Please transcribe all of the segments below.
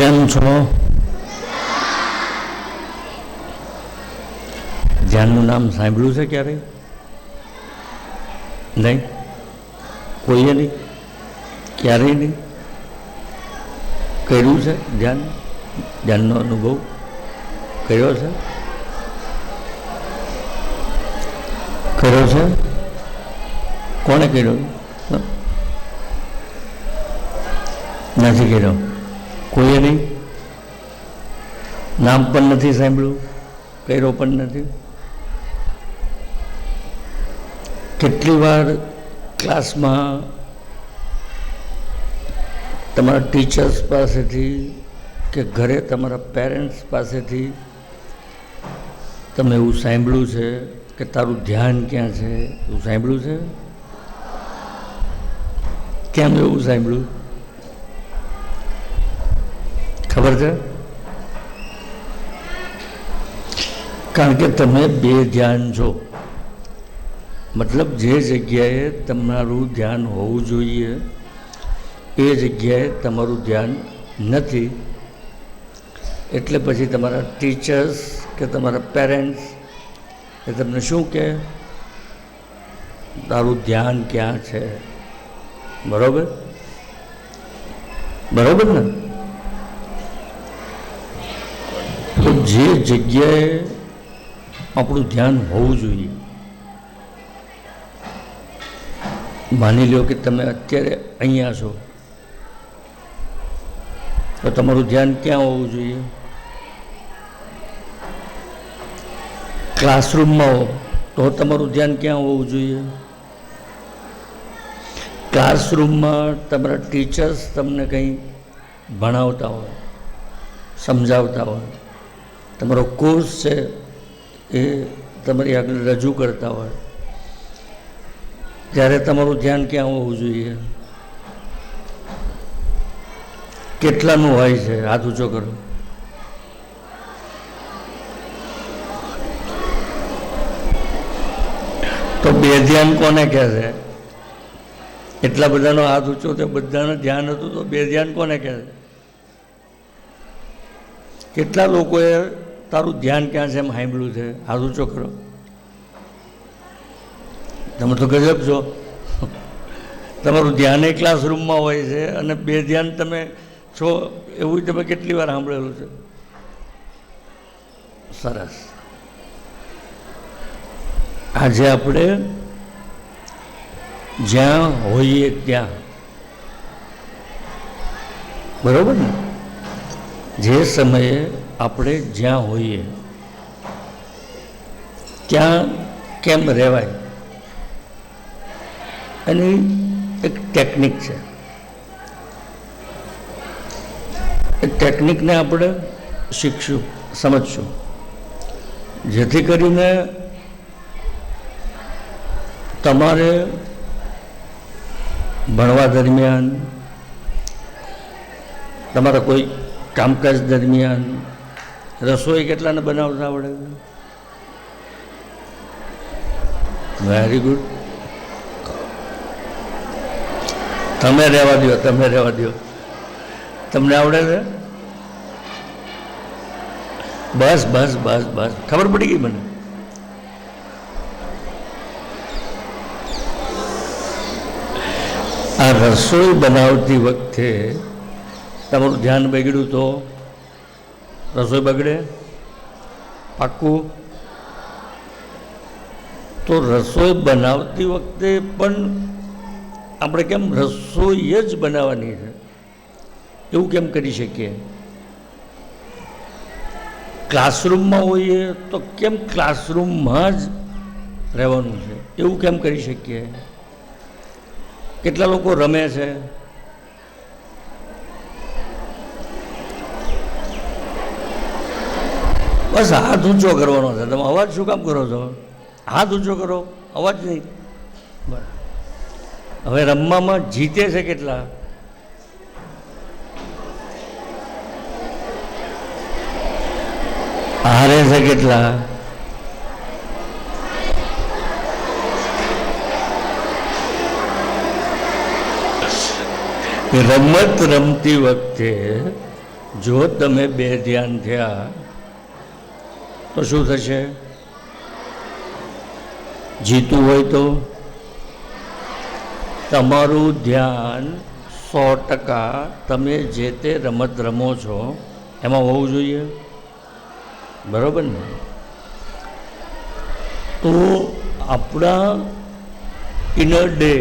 કેમ છો? ધ્યાનનું નામ સાંભળ્યું છે ક્યારેય? નહીં? કોઈએ નહીં? ક્યારેય નહીં? કર્યું છે ધ્યાન? ધ્યાનનો અનુભવ કર્યો છે? કર્યો છે? કોણે કર્યો? નથી કર્યો? કોઈએ નહીં? નામ પણ નથી સાંભળ્યું, કર્યો પણ નથી? કેટલી વાર ક્લાસમાં તમારા ટીચર્સ પાસેથી કે ઘરે તમારા પેરેન્ટ્સ પાસેથી તમે એવું સાંભળ્યું છે કે તારું ધ્યાન ક્યાં છે? એવું સાંભળ્યું છે? કેમ એવું સાંભળ્યું? ખબર છે? કારણ કે તમે બે ધ્યાન છો. મતલબ જે જગ્યાએ તમારું ધ્યાન હોવું જોઈએ એ જગ્યાએ તમારું ધ્યાન નથી. એટલે પછી તમારા ટીચર્સ કે તમારા પેરેન્ટ્સ એ તમને શું કહે? તારું ધ્યાન ક્યાં છે? બરોબર? બરોબર ને? તો જે જગ્યાએ આપણું ધ્યાન હોવું જોઈએ, માની લો કે તમે અત્યારે અહીંયા છો, તો તમારું ધ્યાન ક્યાં હોવું જોઈએ? ક્લાસરૂમમાં હો તો તમારું ધ્યાન ક્યાં હોવું જોઈએ? ક્લાસરૂમમાં તમારા ટીચર્સ તમને કંઈ ભણાવતા હોય, સમજાવતા હોય, તમારો કોર્સ છે એ તમારી આગળ રજૂ કરતા હોય, ત્યારે તમારું ધ્યાન ક્યાં હોવું જોઈએ? કેટલાનું હોય છે? હાથ ઊંચો કરો. તો બે ધ્યાન કોને કહે છે? એટલા બધાનો હાથ ઊંચો તો બધાનું ધ્યાન હતું, તો બે ધ્યાન કોને કહે છે? કેટલા લોકોએ તારું ધ્યાન ક્યાં છે એમ સાંભળ્યું છે? હાથ ઊંચો કરો. તમે તો ગજબ છો. તમારું ધ્યાન એ ક્લાસરૂમમાં હોય છે અને બે ધ્યાન તમે છો એવું તમે કેટલી વાર સાંભળેલું છે? સરસ. આજે આપણે જ્યાં હોઈએ ત્યાં, બરોબર ને? જે સમયે આપણે જ્યાં હોઈએ ત્યાં કેમ રહેવાય એની એક ટેકનિક છે. એ ટેકનિકને આપણે શીખશું, સમજશું, જેથી કરીને તમારે ભણવા દરમિયાન, તમારા કોઈ કામકાજ દરમિયાન રસોઈ કેટલાને બનાવતા આવડે? Very good. તમે રહેવા દો, તમે રહેવા દો. તમને આવડે છે? બસ બસ બસ બસ, ખબર પડી ગઈ મને. આ રસોઈ બનાવતી વખતે તમારું ધ્યાન બગડ્યું તો રસોઈ બગડે? પાક્કું? તો રસોઈ બનાવતી વખતે પણ આપણે કેમ રસોઈ જ બનાવવાની છે એવું કેમ કરી શકીએ? ક્લાસરૂમમાં હોઈએ તો કેમ ક્લાસરૂમમાં જ રહેવાનું છે એવું કેમ કરી શકીએ? કેટલા લોકો રમે છે? બસ હાથ ઊંચો કરવાનો છે. તમે અવાજ શું કામ કરો છો? હાથ ઊંચો કરો, અવાજ નહીં. બરાબર. હવે રમવામાં જીતે છે કેટલા? હારે છે કેટલા? રમત રમતી વખતે જો તમે બે ધ્યાન થયા તો શું થશે? જીતવું હોય તો તમારું ધ્યાન 100% તમે જે તે રમત રમો છો એમાં હોવું જોઈએ, બરાબર ને? તો આપણા ઇનર ડે,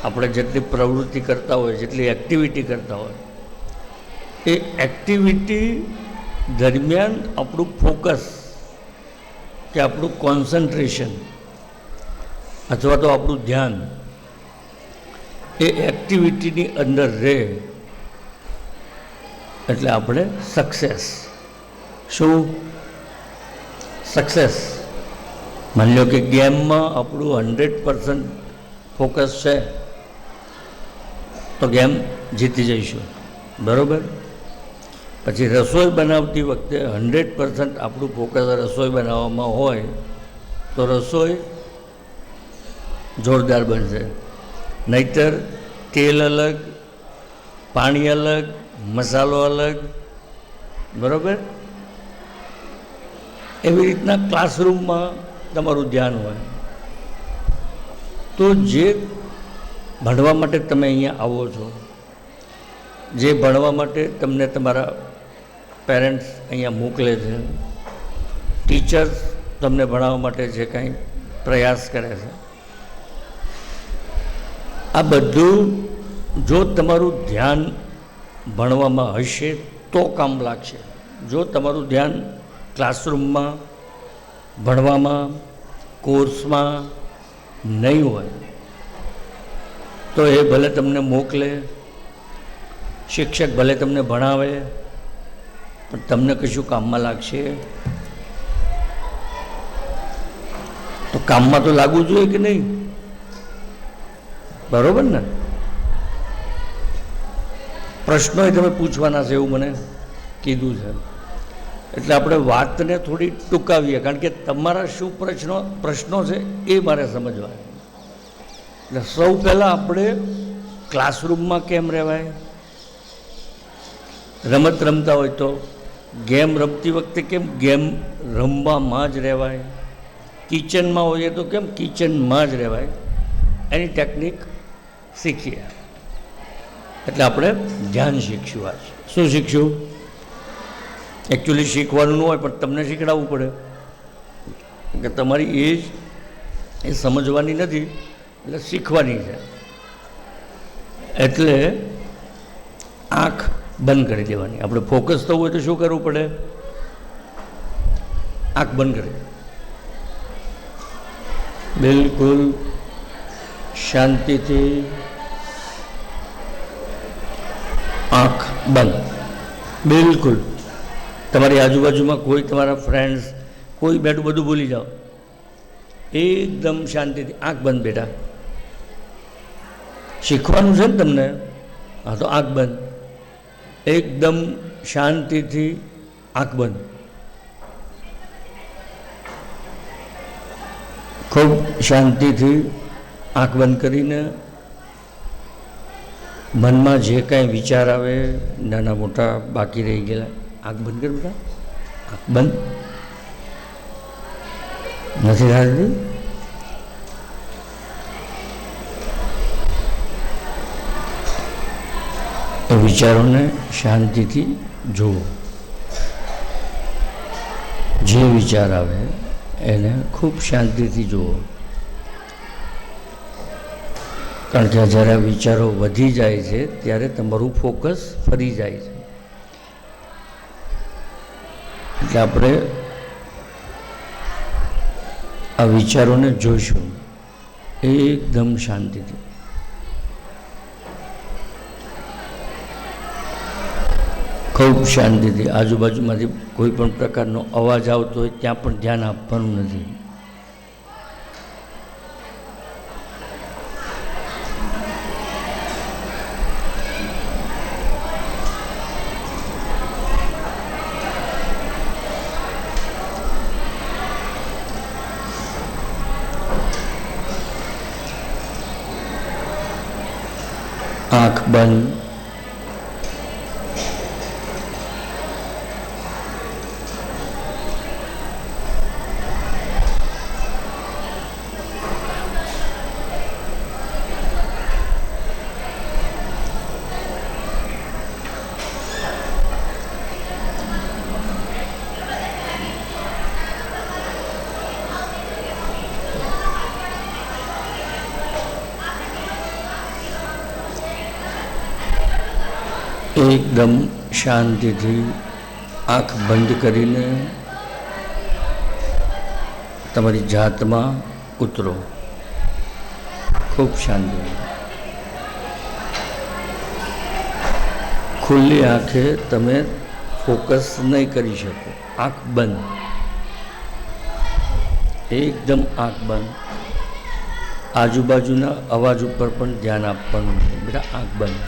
આપણે જેટલી પ્રવૃત્તિ કરતા હોય, જેટલી એક્ટિવિટી કરતા હોય, એ એક્ટિવિટી દરમિયાન આપણું ફોકસ કે આપણું કોન્સન્ટ્રેશન અથવા તો આપણું ધ્યાન એ એક્ટિવિટીની અંદર રહે એટલે આપણે સક્સેસ. શું સક્સેસ? માની લો કે ગેમમાં આપણું 100% ફોકસ છે તો ગેમ જીતી જઈશું, બરાબર? પછી રસોઈ બનાવતી વખતે 100% આપણું ફોકસ રસોઈ બનાવવામાં હોય તો રસોઈ જોરદાર બનશે. નહીતર તેલ અલગ, પાણી અલગ, મસાલો અલગ, બરાબર? એવી રીતના ક્લાસરૂમમાં તમારું ધ્યાન હોય તો જે ભણવા માટે તમે અહીંયા આવો છો, જે ભણવા માટે તમને તમારા પેરેન્ટ્સ અહીંયા મોકલે છે, ટીચર્સ તમને ભણાવવા માટે જે કાંઈ પ્રયાસ કરે છે, આ બધું જો તમારું ધ્યાન ભણવામાં હશે તો કામ લાગશે. જો તમારું ધ્યાન ક્લાસરૂમમાં, ભણવામાં, કોર્સમાં નહીં હોય તો એ ભલે તમને મોકલે, શિક્ષક ભલે તમને ભણાવે, પણ તમને કશું કામમાં લાગશે? તો કામમાં તો લાગવું જોઈએ કે નહીં, બરાબર ને? પ્રશ્નો તમે પૂછવાના છે એવું મને કીધું છે, એટલે આપણે વાતને થોડી ટૂંકાવીએ, કારણ કે તમારા શું પ્રશ્નો છે એ મારે સમજવા. એટલે સૌ પહેલાં આપણે ક્લાસરૂમમાં કેમ રહેવાય? રમત રમતા હોય તો ગેમ રમતી વખતે કેમ ગેમ રમવામાં જ રહેવાય? કિચનમાં હોઈએ તો કેમ કિચનમાં જ રહેવાય? એની ટેકનિક શીખીએ. એટલે આપણે ધ્યાન શીખશું. આજ શું શીખશું? એકચ્યુઅલી શીખવાનું ન હોય પણ તમને શીખડાવવું પડે, કે તમારી એજ એ સમજવાની નથી, એટલે શીખવાની છે. એટલે આંખ બંધ કરી દેવાની. આપણે ફોકસ થવું હોય તો શું કરવું પડે? આંખ બંધ કરી, બિલકુલ શાંતિથી આંખ બંધ. બિલકુલ તમારી આજુબાજુમાં કોઈ તમારા ફ્રેન્ડ્સ કોઈ બેઠું, બધું ભૂલી જાઓ, એકદમ શાંતિથી આંખ બંધ. બેટા શીખવાનું છે ને તમને? હા, તો આંખ બંધ, એકદમ શાંતિથી આંખ બંધ. ખૂબ શાંતિથી આંખ બંધ કરીને મનમાં જે કાંઈ વિચાર આવે, નાના મોટા બાકી રહી ગયેલા, આંખ બંધ કર બેટા. આંખ બંધ નથી થતી? એ વિચારોને શાંતિથી જુઓ. જે વિચાર આવે એને ખૂબ શાંતિથી જુઓ, કારણ કે જ્યારે આ વિચારો વધી જાય છે ત્યારે તમારું ફોકસ ફરી જાય છે. એટલે આપણે આ વિચારોને જોઈશું એકદમ શાંતિથી. ખૂબ શાંતિથી. આજુબાજુમાંથી કોઈ પણ પ્રકારનો અવાજ આવતો હોય ત્યાં પણ ધ્યાન આપવાનું નથી. આંખ બંધ, એકદમ શાંતિથી આંખ બંધ કરીને તમારી જાતમાં ઉતરો. ખૂબ શાંતિ. ખુલ્લી આંખે તમે ફોકસ નહીં કરી શકો. આંખ બંધ, એકદમ આંખ બંધ. આજુબાજુના અવાજ ઉપર પણ ધ્યાન આપવાનું છે. બેટા આંખ બંધ.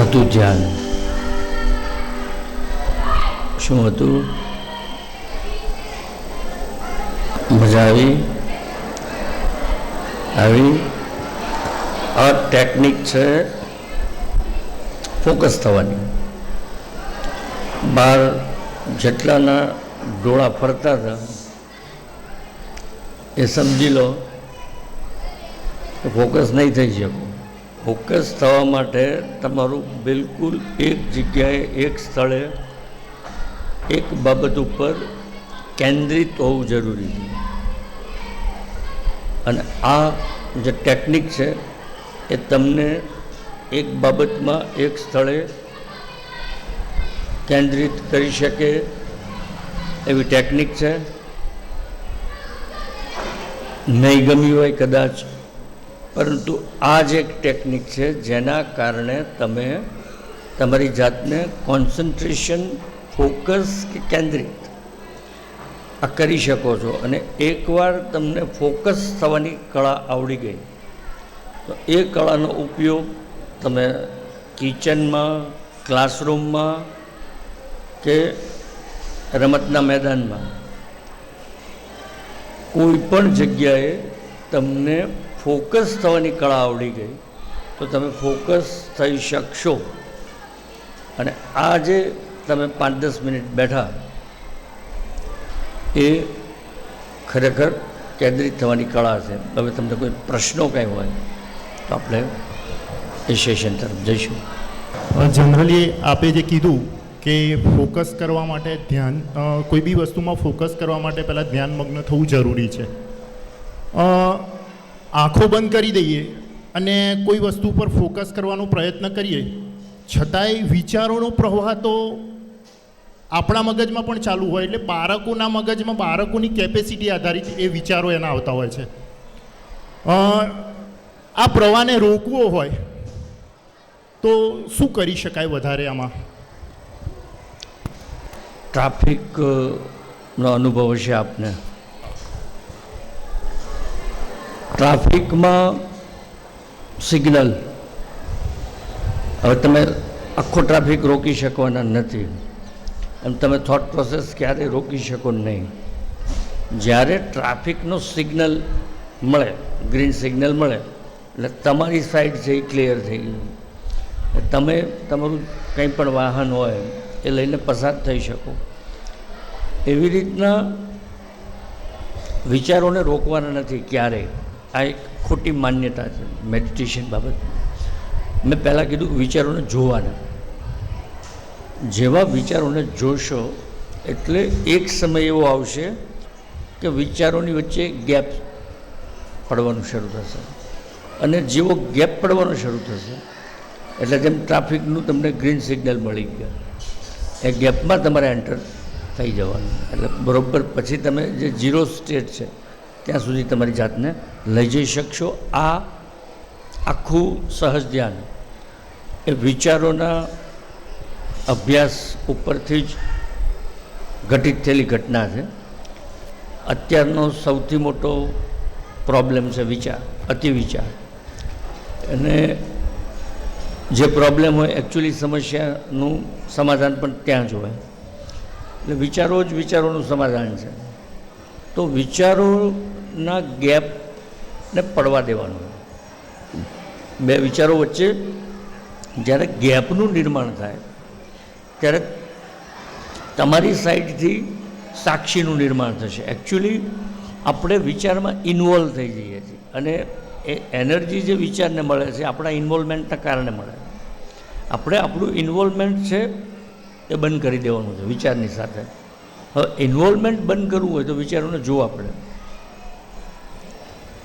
હતું ધ્યાન. શું હતું? મજા આવી? આ ટેકનિક છે ફોકસ થવાની. બહાર જેટલાના ડોળા ફરતા હતા એ સમજી લો ફોકસ નહીં થઈ શકો. ફોકસ થવા માટે તમારું બિલકુલ એક જગ્યાએ, એક સ્થળે, એક બાબત ઉપર કેન્દ્રિત હોવું જરૂરી છે. અને આ જે ટેકનિક છે એ તમને એક બાબતમાં, એક સ્થળે કેન્દ્રિત કરી શકે એવી ટેકનિક છે. નહીં ગમી હોય કદાચ, પરંતુ આ જ એક ટેકનિક છે જેના કારણે તમે તમારી જાતને કોન્સન્ટ્રેશન, ફોકસ કે કેન્દ્રિત આ કરી શકો છો. અને એકવાર તમને ફોકસ થવાની કળા આવડી ગઈ તો એ કળાનો ઉપયોગ તમે કિચનમાં, ક્લાસરૂમમાં કે રમતના મેદાનમાં કોઈ પણ જગ્યાએ તમને ફોકસ થવાની કળા આવડી ગઈ તો તમે ફોકસ થઈ શકશો. અને આ જે તમે 5-10 મિનિટ બેઠા એ ખરેખર કેન્દ્રિત થવાની કળા છે. હવે તમને કોઈ પ્રશ્નો કંઈ હોય તો આપણે એ સેશન તરફ જઈશું. જનરલી આપે જે કીધું કે ફોકસ કરવા માટે ધ્યાન, કોઈ બી વસ્તુમાં ફોકસ કરવા માટે પહેલાં ધ્યાનમગ્ન થવું જરૂરી છે. આંખો બંધ કરી દઈએ અને કોઈ વસ્તુ પર ફોકસ કરવાનો પ્રયત્ન કરીએ છતાંય વિચારોનો પ્રવાહ તો આપણા મગજમાં પણ ચાલુ હોય. એટલે બાળકોના મગજમાં બાળકોની કેપેસિટી આધારિત એ વિચારો એના આવતા હોય છે. આ પ્રવાહને રોકવો હોય તો શું કરી શકાય વધારે આમાં? ટ્રાફિકનો અનુભવ હશે આપને. ટ્રાફિકમાં સિગ્નલ, હવે તમે આખો ટ્રાફિક રોકી શકવાના નથી અને તમે થોટ પ્રોસેસ ક્યારેય રોકી શકો નહીં. જ્યારે ટ્રાફિકનો સિગ્નલ મળે, ગ્રીન સિગ્નલ મળે એટલે તમારી સાઈડ છે એ ક્લિયર થઈ ગઈ, તમે તમારું કંઈ પણ વાહન હોય એ લઈને પસાર થઈ શકો. એવી રીતના વિચારોને રોકવાના નથી ક્યારેય. આ એક ખોટી માન્યતા છે મેડિટેશન બાબત. મેં પહેલાં કીધું વિચારોને જોવાના. જેવા વિચારોને જોશો એટલે એક સમય એવો આવશે કે વિચારોની વચ્ચે ગેપ પડવાનું શરૂ થશે, અને જેવો ગેપ પડવાનો શરૂ થશે એટલે જેમ ટ્રાફિકનું તમને ગ્રીન સિગ્નલ મળી ગયા, એ ગેપમાં તમારે એન્ટર થઈ જવાનું. એટલે બરાબર પછી તમે જે ઝીરો સ્ટેટ છે ત્યાં સુધી તમારી જાતને લઈ જઈ શકશો. આ આખું સહજ ધ્યાન એ વિચારોના અભ્યાસ ઉપરથી જ ઘટિત થયેલી ઘટના છે. અત્યારનો સૌથી મોટો પ્રોબ્લેમ છે વિચાર, અતિ વિચાર. અને જે પ્રોબ્લેમ હોય એકચ્યુઅલી સમસ્યાનું સમાધાન પણ ત્યાં જ હોય. એટલે વિચારો જ વિચારોનું સમાધાન છે. તો વિચારોના ગેપને પડવા દેવાનું. બે વિચારો વચ્ચે જ્યારે ગેપનું નિર્માણ થાય ત્યારે તમારી સાઈડથી સાક્ષીનું નિર્માણ થશે. એકચ્યુઅલી આપણે વિચારમાં ઇન્વોલ્વ થઈ જઈએ છીએ અને એ એનર્જી જે વિચારને મળે છે આપણા ઇન્વોલ્વમેન્ટના કારણે મળે. આપણે આપણું ઇન્વોલ્વમેન્ટ છે એ બંધ કરી દેવાનું છે વિચારની સાથે. હવે ઇન્વોલ્વમેન્ટ બંધ કરવું હોય તો વિચારોને જોવા પડે.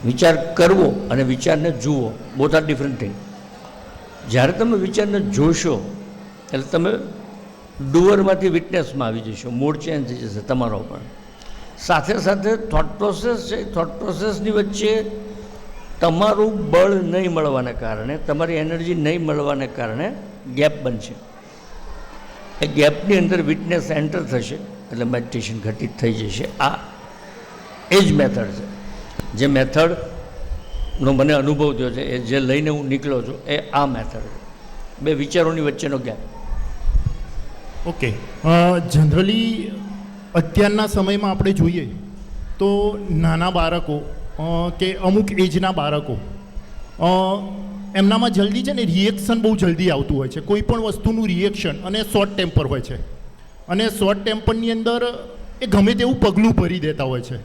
વિચાર કરવો અને વિચારને જુઓ, બોથ આર ડિફરન્ટ થિંગ. જ્યારે તમે વિચારને જોશો એટલે તમે ડુઅરમાંથી વિટનેસમાં આવી જશો, મૂડ ચેન્જ થઈ જશે તમારો પણ. સાથે સાથે થોટ પ્રોસેસ છે, થોટ પ્રોસેસની વચ્ચે તમારું બળ નહીં મળવાને કારણે, તમારી એનર્જી નહીં મળવાને કારણે ગેપ બનશે. એ ગેપની અંદર વિટનેસ એન્ટર થશે એટલે મેડિટેશન ઘટિત થઈ જશે. આ એ જ મેથડ છે જે મેથડનો મને અનુભવ થયો છે, એ જે લઈને હું નીકળ્યો છું એ આ મેથડ છે, બે વિચારોની વચ્ચેનો ગેપ. ઓકે, જનરલી અત્યારના સમયમાં આપણે જોઈએ તો નાના બાળકો કે અમુક એજના બાળકો એમનામાં જલ્દી છે ને રિએક્શન બહુ જલ્દી આવતું હોય છે, કોઈ પણ વસ્તુનું રિએક્શન, અને શોર્ટ ટેમ્પર હોય છે. અને શોર્ટ ટેમ્પરની અંદર એ ગમે તેવું પગલું ભરી દેતા હોય છે.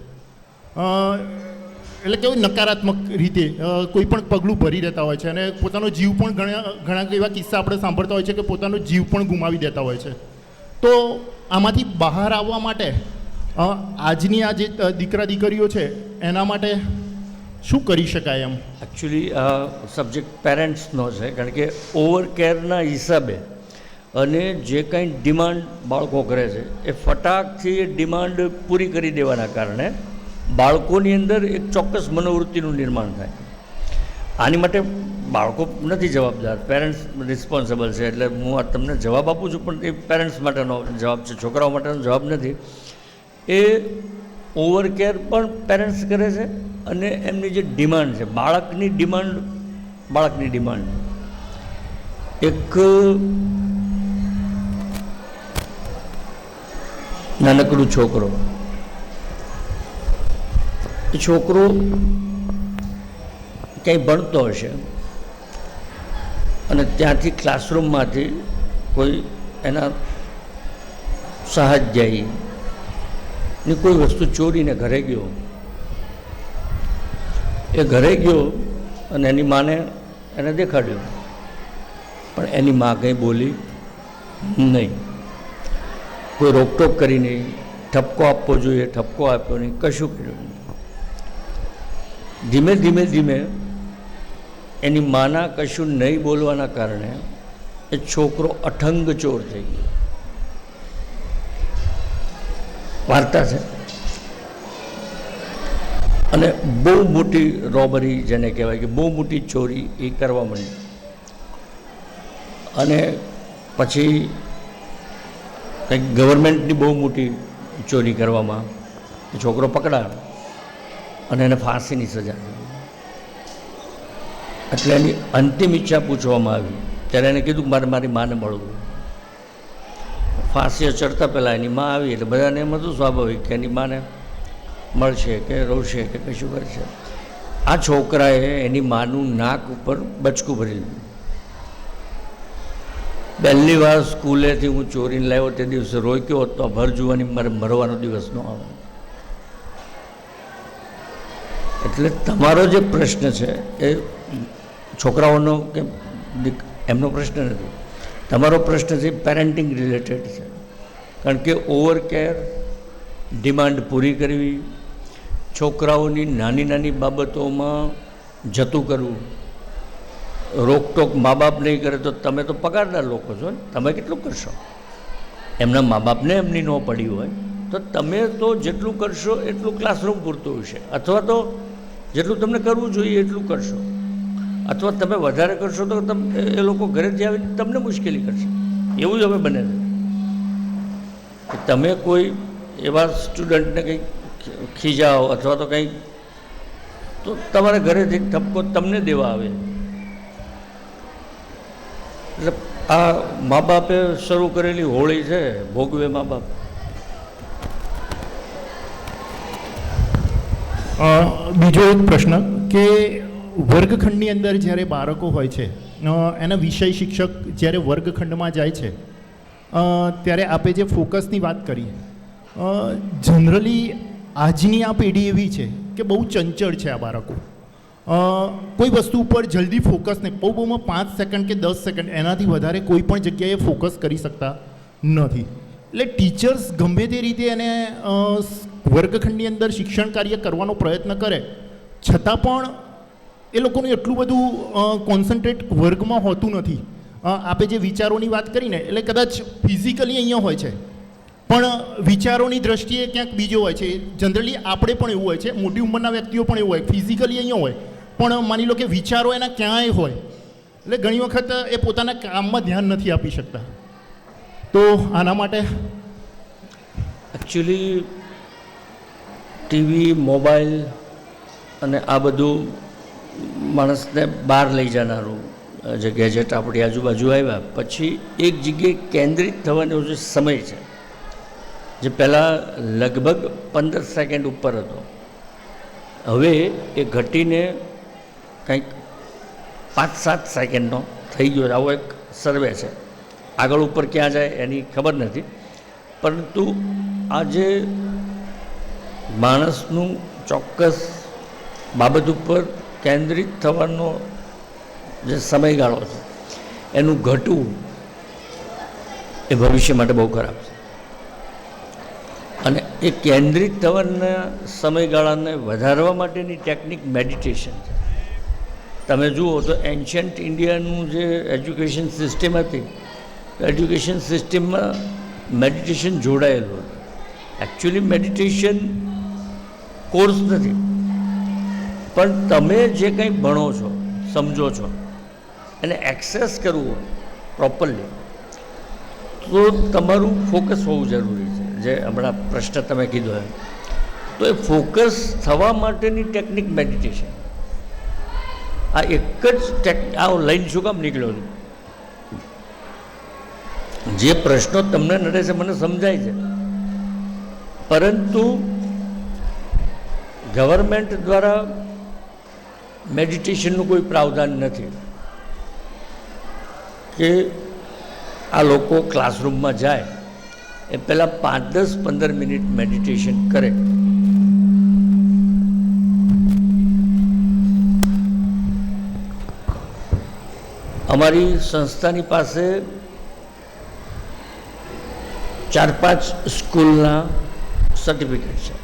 એટલે કેવું નકારાત્મક રીતે કોઈ પણ પગલું ભરી દેતા હોય છે અને પોતાનો જીવ પણ ઘણા એવા કિસ્સા આપણે સાંભળતા હોય છે કે પોતાનો જીવ પણ ગુમાવી દેતા હોય છે. તો આમાંથી બહાર આવવા માટે આજની આ જે દીકરા દીકરીઓ છે એના માટે શું કરી શકાય એમ? એકચ્યુઅલી આ સબ્જેક્ટ પેરેન્ટ્સનો છે, કારણ કે ઓવર કેરના હિસાબે અને જે કંઈ ડિમાન્ડ બાળકો કરે છે એ ફટાકથી એ ડિમાન્ડ પૂરી કરી દેવાના કારણે બાળકોની અંદર એક ચોક્કસ મનોવૃત્તિનું નિર્માણ થાય. આની માટે બાળકો નથી જવાબદાર, પેરેન્ટ્સ રિસ્પોન્સિબલ છે. એટલે હું આ તમને જવાબ આપું છું પણ એ પેરેન્ટ્સ માટેનો જવાબ છે, છોકરાઓ માટેનો જવાબ નથી. એ ઓવર કેર પણ પેરેન્ટ્સ કરે છે અને એમની જે ડિમાન્ડ છે, બાળકની ડિમાન્ડ એક નાનકડું છોકરો, એ છોકરો ક્યાંય ભણતો હશે અને ત્યાંથી ક્લાસરૂમમાંથી કોઈ એના સ્વાધ્યાયીની કોઈ વસ્તુ ચોરીને ઘરે ગયો. એ ઘરે ગયો અને એની માને એને દેખાડ્યું, પણ એની મા કંઈ બોલી નહીં, કોઈ રોકટોક કરી નહીં, ઠપકો આપવો જોઈએ ઠપકો આપ્યો નહીં, કશું કર્યું નહીં. ધીમે ધીમે ધીમે એની માના કશું નહીં બોલવાના કારણે એ છોકરો અઠંગ ચોર થઈ ગયો. વાર્તા છે. અને બહુ મોટી રોબરી જેને કહેવાય કે બહુ મોટી ચોરી એ કરવા માંડી. અને પછી કંઈક ગવર્મેન્ટની બહુ મોટી ચોરી કરવામાં છોકરો પકડાયો અને એને ફાંસીની સજા થઈ. એટલે એની અંતિમ ઈચ્છા પૂછવામાં આવી ત્યારે એને કીધું કે મારે મારી માને મળવું. ફાંસીએ ચડતા પહેલાં એની માં આવી એટલે બધાને એમ હતું સ્વાભાવિક કે એની માને મળશે કે રોશે કે કશું કરશે. આ છોકરાએ એની માનું નાક ઉપર બચકું ભરી લીધું. પહેલી વાર સ્કૂલેથી હું ચોરીને લાવ્યો તે દિવસે રોક્યો તો ભર જુવાની મારે મરવાનો દિવસ ન આવે. એટલે તમારો જે પ્રશ્ન છે એ છોકરાઓનો કે એમનો પ્રશ્ન નથી, તમારો પ્રશ્ન છે પેરેન્ટિંગ રિલેટેડ છે. કારણ કે ઓવર કેર, ડિમાન્ડ પૂરી કરવી, છોકરાઓની નાની નાની બાબતોમાં જતું કરવું, રોકટોક મા બાપ નહીં કરે તો તમે તો પગારદાર લોકો છો ને, તમે કેટલું કરશો? એમના મા બાપને એમની ન પડી હોય તો તમે તો જેટલું કરશો એટલું ક્લાસરૂમ પૂરતું હશે, અથવા તો જેટલું તમને કરવું જોઈએ એટલું કરશો, અથવા તમે વધારે કરશો તો એ લોકો ઘરેથી આવીને તમને મુશ્કેલી કરશે. એવું જ હવે બને છે કે તમે કોઈ એવા સ્ટુડન્ટને કંઈક ખીજાઓ અથવા તો કંઈક તો તમારા ઘરેથી ઠપકો તમને દેવા આવે. એટલે આ મા બાપે શરૂ કરેલી હોળી છે, ભોગવે મા બાપ. બીજો એક પ્રશ્ન કે વર્ગખંડની અંદર જ્યારે બાળકો હોય છે એના વિષય શિક્ષક જ્યારે વર્ગખંડમાં જાય છે ત્યારે આપે જે ફોકસની વાત કરી, જનરલી આજની આ પેઢી એવી છે કે બહુ ચંચળ છે. આ બાળકો કોઈ વસ્તુ ઉપર જલ્દી ફોકસ નહીં, બહુમાં 5 સેકન્ડ કે 10 સેકન્ડ એનાથી વધારે કોઈ પણ જગ્યાએ ફોકસ કરી શકતા નથી. એટલે ટીચર્સ ગમે તે રીતે એને વર્ગખંડની અંદર શિક્ષણ કાર્ય કરવાનો પ્રયત્ન કરે છતાં પણ એ લોકોનું એટલું બધું કોન્સન્ટ્રેટ વર્ગમાં હોતું નથી. આપે જે વિચારોની વાત કરીને એટલે કદાચ ફિઝિકલી અહીંયા હોય છે પણ વિચારોની દ્રષ્ટિએ ક્યાંક બીજો હોય છે. જનરલી આપણે પણ એવું હોય છે, મોટી ઉંમરના વ્યક્તિઓ પણ એવું હોય, ફિઝિકલી અહીંયા હોય પણ માની લો કે વિચારો એના ક્યાંય હોય. એટલે ઘણી વખત એ પોતાના કામમાં ધ્યાન નથી આપી શકતા. તો આના માટે એકચ્યુઅલી ટીવી, મોબાઈલ અને આ બધું માણસને બહાર લઈ જનારું જે ગેજેટ આપણી આજુબાજુ આવ્યા પછી એક જગ્યાએ કેન્દ્રિત થવાનો જે સમય છે જે પહેલાં લગભગ 15 સેકન્ડ ઉપર હતો, હવે એ ઘટીને કંઈક 5-7 સેકન્ડનો થઈ ગયો. આવો એક સર્વે છે, આગળ ઉપર ક્યાં જાય એની ખબર નથી. પરંતુ આજે માણસનું ચોક્કસ બાબત ઉપર કેન્દ્રિત થવાનો જે સમયગાળો છે એનું ઘટવું એ ભવિષ્ય માટે બહુ ખરાબ છે. અને એ કેન્દ્રિત થવાના સમયગાળાને વધારવા માટેની ટેકનિક મેડિટેશન છે. તમે જુઓ તો એન્શન્ટ ઇન્ડિયાનું જે એજ્યુકેશન સિસ્ટમ હતી, એજ્યુકેશન સિસ્ટમમાં મેડિટેશન જોડાયેલું હતું. એકચ્યુઅલી મેડિટેશન કોર્સ નથી, પણ તમે જે કંઈ ભણો છો, સમજો છો, એને એક્સેસ કરવું હોય પ્રોપરલી તો તમારું ફોકસ હોવું જરૂરી છે. જે હમણાં પ્રશ્ન તમે કીધો એમ, તો એ ફોકસ થવા માટેની ટેકનિક મેડિટેશન. આ એક જ આ લાઈન શું કામ નીકળ્યો છું? જે પ્રશ્નો તમને નડે છે મને સમજાય છે, પરંતુ ગવર્મેન્ટ દ્વારા મેડિટેશનનું કોઈ પ્રાવધાન નથી કે આ લોકો ક્લાસરૂમમાં જાય એ પહેલાં 5-10-15 મિનિટ મેડિટેશન કરે. અમારી સંસ્થાની પાસે 4-5 સ્કૂલના સર્ટિફિકેટ છે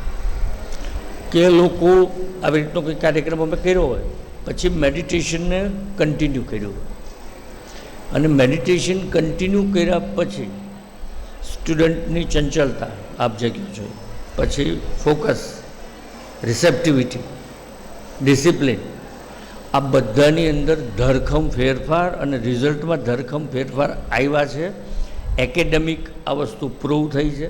કે લોકો આવી રીતનો કોઈ કાર્યક્રમ અમે કર્યો હોય પછી મેડિટેશનને કન્ટિન્યુ કર્યું હોય, અને મેડિટેશન કન્ટિન્યુ કર્યા પછી સ્ટુડન્ટની ચંચળતા આપ જે કહો છો, પછી ફોકસ, રિસેપ્ટિવિટી, ડિસિપ્લિન, આ બધાની અંદર ધરખમ ફેરફાર અને રિઝલ્ટમાં ધરખમ ફેરફાર આવ્યા છે. એકેડેમિક આ વસ્તુ પ્રૂવ થઈ છે.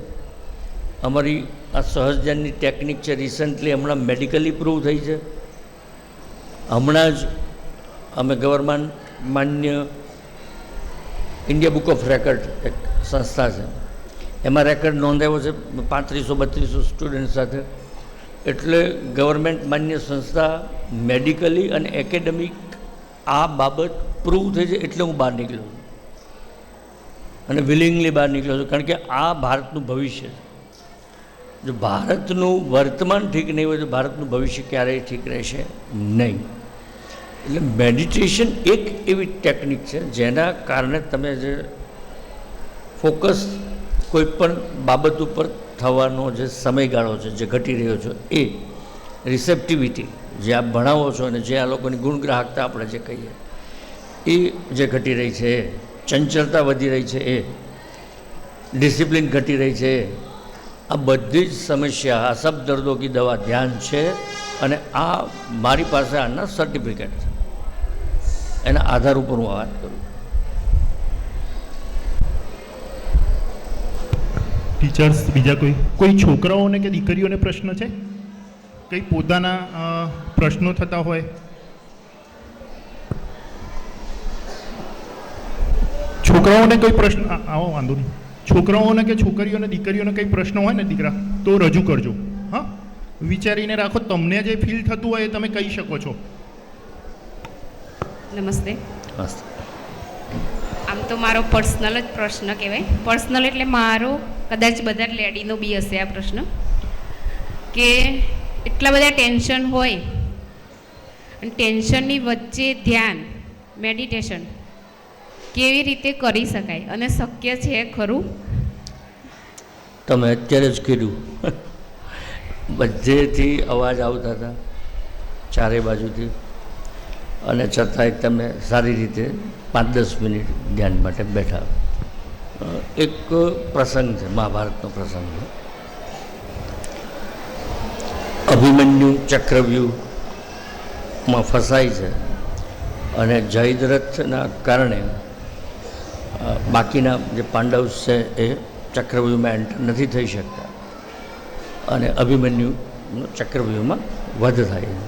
અમારી આ સહજ ધ્યાનની ટેકનિક છે રિસન્ટલી હમણાં મેડિકલી પ્રૂવ થઈ છે. હમણાં જ અમે ગવર્મેન્ટ માન્ય ઇન્ડિયા બુક ઓફ રેકર્ડ એક સંસ્થા છે એમાં રેકર્ડ નોંધાયો છે 3500-3200 સ્ટુડન્ટ સાથે. એટલે ગવર્મેન્ટ માન્ય સંસ્થા મેડિકલી અને એકેડેમિક આ બાબત પ્રૂવ થઈ છે. એટલે હું બહાર નીકળ્યો છું અને વિલિંગલી બહાર નીકળ્યો છું, કારણ કે આ ભારતનું ભવિષ્ય છે. જો ભારતનું વર્તમાન ઠીક નહીં હોય તો ભારતનું ભવિષ્ય ક્યારેય ઠીક રહેશે નહીં. એટલે મેડિટેશન એક એવી ટેકનિક છે જેના કારણે તમે જે ફોકસ કોઈ પણ બાબત ઉપર થવાનો જે સમયગાળો છે જે ઘટી રહ્યો છે એ રિસેપ્ટિવિટી જે આપ ભણાવો છો અને જે આ લોકોની ગુણગ્રાહકતા આપણે જે કહીએ એ જે ઘટી રહી છે, ચંચળતા વધી રહી છે, એ ડિસિપ્લિન ઘટી રહી છે, આ બધી જ સમસ્યા આ સબ દર્દો કી દવા ધ્યાન છે. અને આ મારી પાસે આના સર્ટિફિકેટ છે, એના આધાર ઉપર હું વાત કરું. ટીચર્સ બીજા કોઈ છોકરાઓને કે દીકરીઓને પ્રશ્ન છે? કંઈ પોતાના પ્રશ્નો થતા હોય? છોકરાઓને કોઈ પ્રશ્ન આવો વાંધો નહીં. છોકરાઓને કે છોકરીઓને દીકરીઓને કંઈ પ્રશ્ન હોય ને દીકરા તો રજૂ કરજો. હા, વિચારીને રાખો. તમને જે ફીલ થતું હોય એ તમે કહી શકો છો. નમસ્તે. મસ્ત. આમ તો મારો પર્સનલ જ પ્રશ્ન કહેવાય. પર્સનલ એટલે મારો, કદાચ બધા લેડીનો બી હશે આ પ્રશ્ન, કે એટલા બધા ટેન્શન હોય અને ટેન્શનની વચ્ચે ધ્યાન મેડિટેશન કેવી રીતે કરી શકાય અને શક્ય છે ખરું? તમે અત્યારે જ કીધું. બધેથી અવાજ આવતા હતા ચારે બાજુથી, અને છતાંય તમે સારી રીતે 5-10 મિનિટ ધ્યાન માટે બેઠા. એક પ્રસંગ છે, મહાભારતનો પ્રસંગ છે. અભિમન્યુ ચક્રવ્યૂહમાં ફસાય છે અને જયદ્રથના કારણે બાકીના જે પાંડવ છે એ ચક્રવ્યૂહમાં એન્ટર નથી થઈ શકતા અને અભિમન્યુનો ચક્રવ્યૂહમાં વધ થાય છે.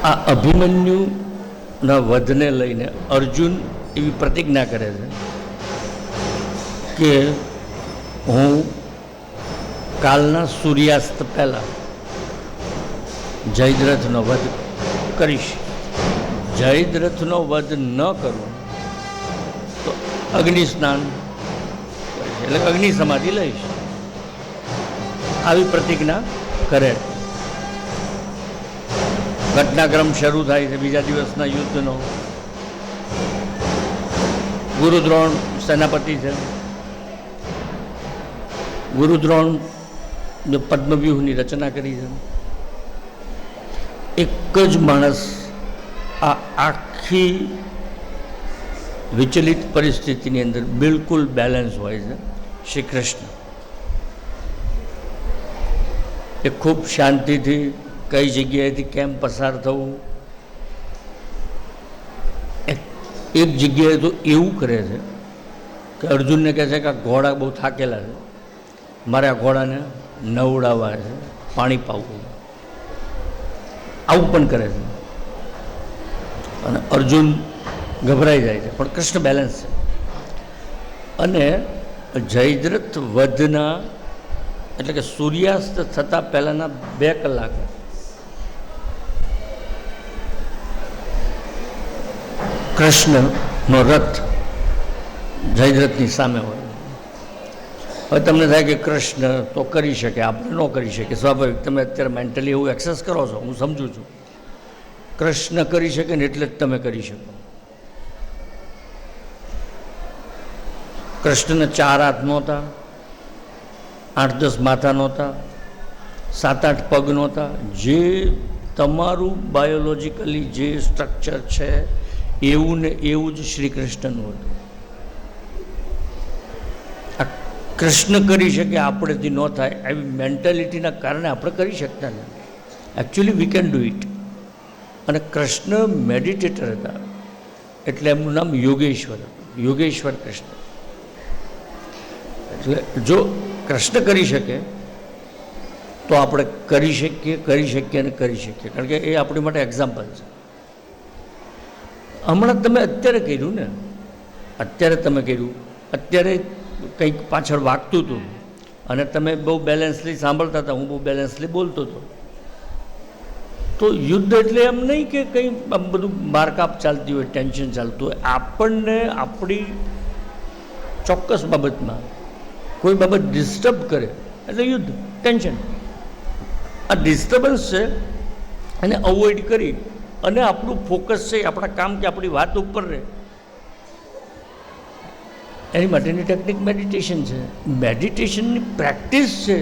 આ અભિમન્યુના વધને લઈને અર્જુન એવી પ્રતિજ્ઞા કરે છે કે હું કાલના સૂર્યાસ્ત પહેલાં જયદ્રથનો વધ કરીશ. જયદ્રથનો વધ ન કરું તો અગ્નિ સ્નાન કરીશ, એટલે અગ્નિ સમાધિ લઈશ. આવી પ્રતિજ્ઞા કરે. ઘટનાક્રમ શરૂ થાય છે બીજા દિવસના યુદ્ધનો. ગુરુદ્રોણ સેનાપતિ છે. ગુરુદ્રોણ પદ્મવ્યૂહની રચના કરી છે. એક જ માણસ આ આખી વિચલિત પરિસ્થિતિની અંદર બિલકુલ બેલેન્સ હોય છે, શ્રી કૃષ્ણ. એ ખૂબ શાંતિથી કઈ જગ્યાએથી કેમ પસાર થવું, એક જગ્યાએ તો એવું કરે છે કે અર્જુનને કહે છે કે આ ઘોડા બહુ થાકેલા છે, મારે આ ઘોડાને નવડાવવા છે, પાણી પાવું. આવું પણ કરે છે અને અર્જુન ગભરાઈ જાય છે, પણ કૃષ્ણ બેલેન્સ છે. અને જયદ્રથ વધના એટલે કે સૂર્યાસ્ત થતાં પહેલાંના 2 કલાક કૃષ્ણનો રથ જયદ્રથની સામે હોય. હવે તમને થાય કે કૃષ્ણ તો કરી શકે, આપણે ન કરી શકીએ. સ્વાભાવિક, તમે અત્યારે મેન્ટલી એવું એક્સેસ કરો છો, હું સમજું છું. કૃષ્ણ કરી શકે ને એટલે જ તમે કરી શકો. કૃષ્ણને 4 હાથ નહોતા, 8-10 માથા નહોતા, 7-8 પગ નહોતા. જે તમારું બાયોલોજિકલી જે સ્ટ્રક્ચર છે એવું ને એવું જ શ્રી કૃષ્ણનું હતું. આ કૃષ્ણ કરી શકે, આપણેથી ન થાય, આવી મેન્ટાલિટીના કારણે આપણે કરી શકતા નથી. Actually we can do it. અને કૃષ્ણ મેડિટેટર હતા, એટલે એમનું નામ યોગેશ્વર હતું, યોગેશ્વર કૃષ્ણ. એટલે જો કૃષ્ણ કરી શકે તો આપણે કરી શકીએ અને કરી શકીએ, કારણ કે એ આપણી માટે એક્ઝામ્પલ છે. હમણાં તમે અત્યારે કર્યું ને, અત્યારે તમે કર્યું, અત્યારે કંઈક પાછળ વાગતું હતું અને તમે બહુ બેલેન્સલી સાંભળતા હતા, હું બહુ બેલેન્સલી બોલતો હતો. તો યુદ્ધ એટલે એમ નહીં કે કંઈ આમ બધું મારકાપ ચાલતી હોય, ટેન્શન ચાલતું હોય. આપણને આપણી ચોક્કસ બાબતમાં કોઈ બાબત ડિસ્ટર્બ કરે એટલે યુદ્ધ, ટેન્શન. આ ડિસ્ટર્બન્સ છે એને અવોઇડ કરી અને આપણું ફોકસ છે આપણા કામ કે આપણી વાત ઉપર રહે, એની માટેની ટેકનિક મેડિટેશન છે. મેડિટેશનની પ્રેક્ટિસ છે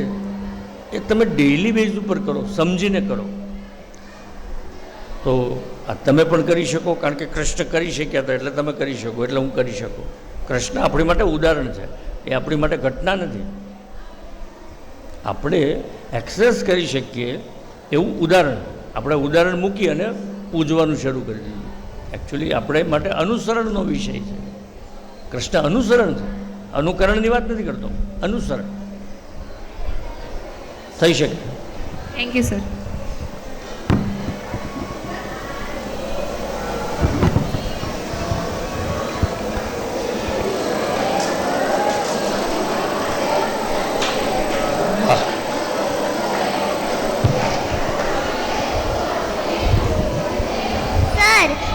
એ તમે ડેઇલી બેઝ ઉપર કરો, સમજીને કરો. તો આ તમે પણ કરી શકો, કારણ કે કૃષ્ણ કરી શક્યા હતા એટલે તમે કરી શકો, એટલે હું કરી શકું. કૃષ્ણ આપણી માટે ઉદાહરણ છે, એ આપણી માટે ઘટના નથી. આપણે એક્સેસ કરી શકીએ એવું ઉદાહરણ, આપણે ઉદાહરણ મૂકી અને પૂજવાનું શરૂ કરી દીધું. એકચ્યુઅલી આપણે માટે અનુસરણનો વિષય છે. કૃષ્ણ અનુસરણ છે, અનુકરણની વાત નથી કરતો, અનુસરણ થઈ શકે. Thank you sir.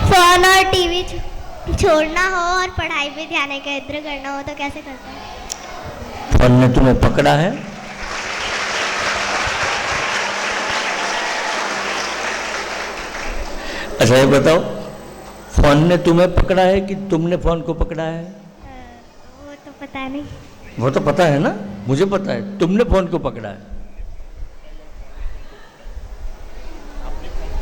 फोन और टीवी छोड़ना हो और पढ़ाई पे ध्यान एकत्र करना हो तो कैसे करते हैं? फोन ने तुम्हें पकड़ा है? अच्छा ये बताओ, फोन ने तुम्हें पकड़ा है कि तुमने फोन को पकड़ा है? वो तो पता नहीं. वो तो पता है ना, मुझे पता है. तुमने फोन को पकड़ा है.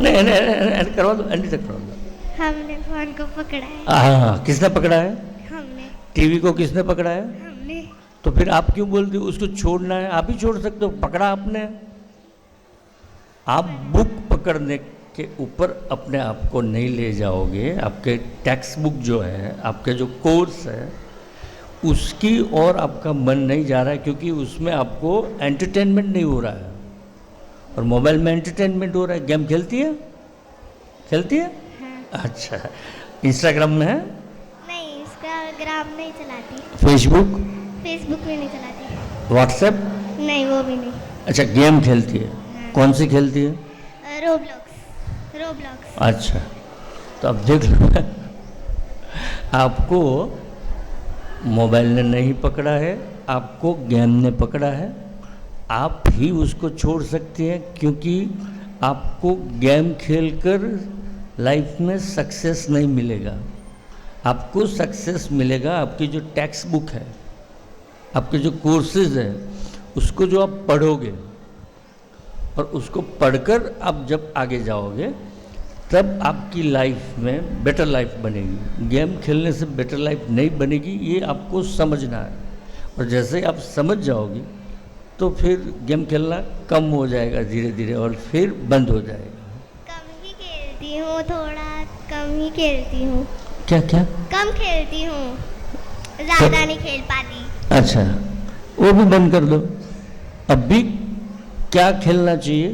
नहीं करवा दो, एंड तक करवा दो. हमने फोन को पकड़ा है. हाँ, किसने पकड़ा है? हमने. टीवी को किसने पकड़ा है? हमने. तो फिर आप क्यों बोलते हो उसको छोड़ना है? आप ही छोड़ सकते हो, पकड़ा आपने. आप बुक पकड़ने के ऊपर अपने आप को नहीं ले जाओगे. आपके टेक्स्ट बुक जो है, आपके जो कोर्स है, उसकी और आपका मन नहीं जा रहा है, क्योंकि उसमें आपको एंटरटेनमेंट नहीं हो रहा है. और मोबाइल में एंटरटेनमेंट हो रहा है. गेम खेलती है? खेलती है? अच्छा, इंस्टाग्राम में है? नहीं, इंस्टाग्राम नहीं चलाती. फेसबुक? फेसबुक भी नहीं चलाती. व्हाट्सएप? नहीं, वो भी नहीं. अच्छा, गेम खेलती है. कौन सी खेलती है? रोब्लॉक्स. अच्छा, तो अब देख लो, आपको मोबाइल ने नहीं पकड़ा है, आपको गेम ने पकड़ा है. आप ही उसको छोड़ सकते हैं, क्योंकि आपको गेम खेलकर लाइफ में सक्सेस नहीं मिलेगा. आपको सक्सेस मिलेगा आपकी जो टेक्स्ट बुक है, आपके जो कोर्सेज है, उसको जो आप पढ़ोगे और उसको पढ़कर आप जब आगे जाओगे तब आपकी लाइफ में बेटर लाइफ बनेगी. गेम खेलने से बेटर लाइफ नहीं बनेगी, ये आपको समझना है. और जैसे आप समझ जाओगे तो फिर गेम खेलना कम हो जाएगा धीरे धीरे, और फिर बंद हो जाएगा. कम ही खेलती हूँ, थोड़ा कम ही खेलती हूँ. क्या क्या? कम खेलती हूँ, ज़्यादा नहीं खेल पाती. अच्छा, वो भी बंद कर दो. अभी क्या खेलना चाहिए?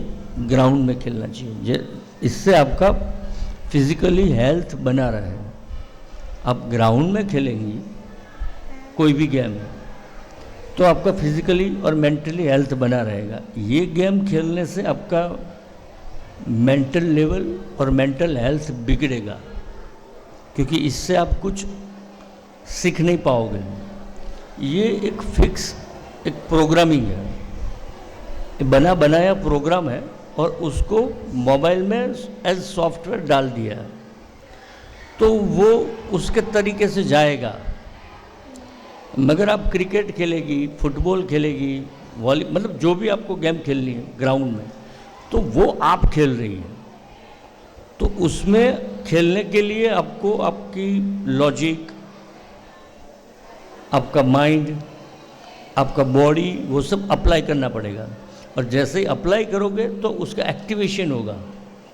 ग्राउंड में खेलना चाहिए. इससे आपका फिजिकली हेल्थ बना रहे. आप ग्राउंड में खेलेंगी कोई भी गेम तो आपका फिजिकली और मेंटली हेल्थ बना रहेगा. ये गेम खेलने से आपका मेंटल लेवल और मेंटल हेल्थ बिगड़ेगा, क्योंकि इससे आप कुछ सीख नहीं पाओगे. ये एक फिक्स एक प्रोग्रामिंग है, बना बनाया प्रोग्राम है, और उसको मोबाइल में एज सॉफ्टवेयर डाल दिया है, तो वो उसके तरीके से जाएगा. मगर आप क्रिकेट खेलेगी, फुटबॉल खेलेगी, वॉली, मतलब जो भी आपको गेम खेलनी है ग्राउंड में, तो वो आप खेल रही हैं. तो उसमें खेलने के लिए आपको आपकी लॉजिक, आपका माइंड, आपका बॉडी, वो सब अप्लाई करना पड़ेगा. और जैसे ही अप्लाई करोगे तो उसका एक्टिवेशन होगा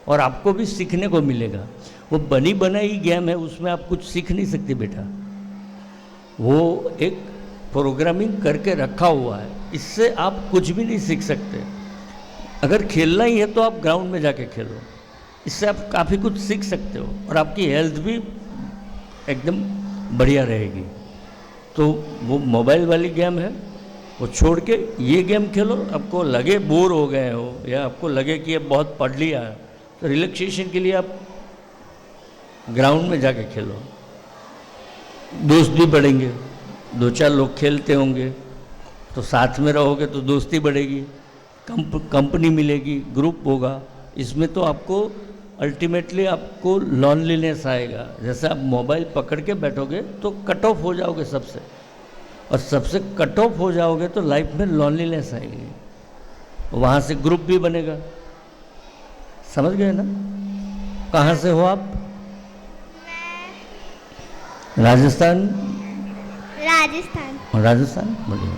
और आपको भी सीखने को मिलेगा। वो बनी बनाई गेम है, उसमें आप कुछ सीख नहीं सकते बेटा। वो एक प्रोग्रामिंग करके रखा हुआ है, इससे आप कुछ भी नहीं सीख सकते। अगर खेलना ही है तो आप ग्राउंड में जाके खेलो, इससे आप काफ़ी कुछ सीख सकते हो और आपकी हेल्थ भी एकदम बढ़िया रहेगी। तो वो मोबाइल वाली गेम है, वो छोड़ के ये गेम खेलो। आपको लगे बोर हो गए हो या आपको लगे कि अब बहुत पढ़ लिया है, तो रिलैक्सेशन के लिए आप ग्राउंड में जाके खेलो। दोस्त भी बढ़ेंगे, 2-4 लोग खेलते होंगे तो साथ में रहोगे तो दोस्ती बढ़ेगी, कंपनी मिलेगी, ग्रुप होगा। इसमें तो आपको अल्टीमेटली आपको लॉनलीनेस आएगा। जैसे आप मोबाइल पकड़ के बैठोगे तो कट ऑफ हो जाओगे सबसे, और सबसे कट ऑफ हो जाओगे तो लाइफ में लॉनलीनेस आएगी, वहाँ से ग्रुप भी बनेगा। समझ गए ना? कहाँ से हो आप? राजस्थान। राजस्थान बढ़िया,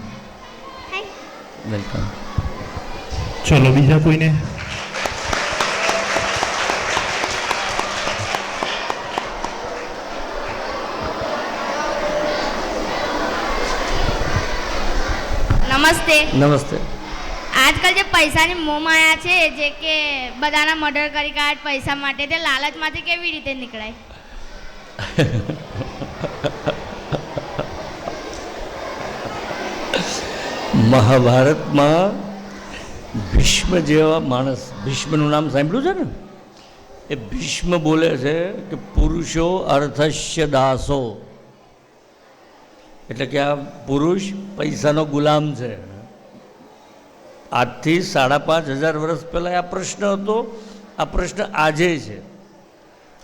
वेलकम। ચલો બીજા કોઈને? નમસ્તે. નમસ્તે. આજકાલ જે પૈસાની મોહ માયા છે, જે કે બધાના મર્ડર કરી કાઢ પૈસા માટે, તે લાલચમાંથી કેવી રીતે નીકળાય? મહાભારતમાં ભીષ્મ જેવા માણસ, ભીષ્મનું નામ સાંભળ્યું છે ને? એ ભીષ્મ બોલે છે કે પુરુષો અર્થસ્ય દાસો, એટલે કે આ પુરુષ પૈસાનો ગુલામ છે. આજથી 5,500 વર્ષ પહેલાં આ પ્રશ્ન હતો, આ પ્રશ્ન આજે છે.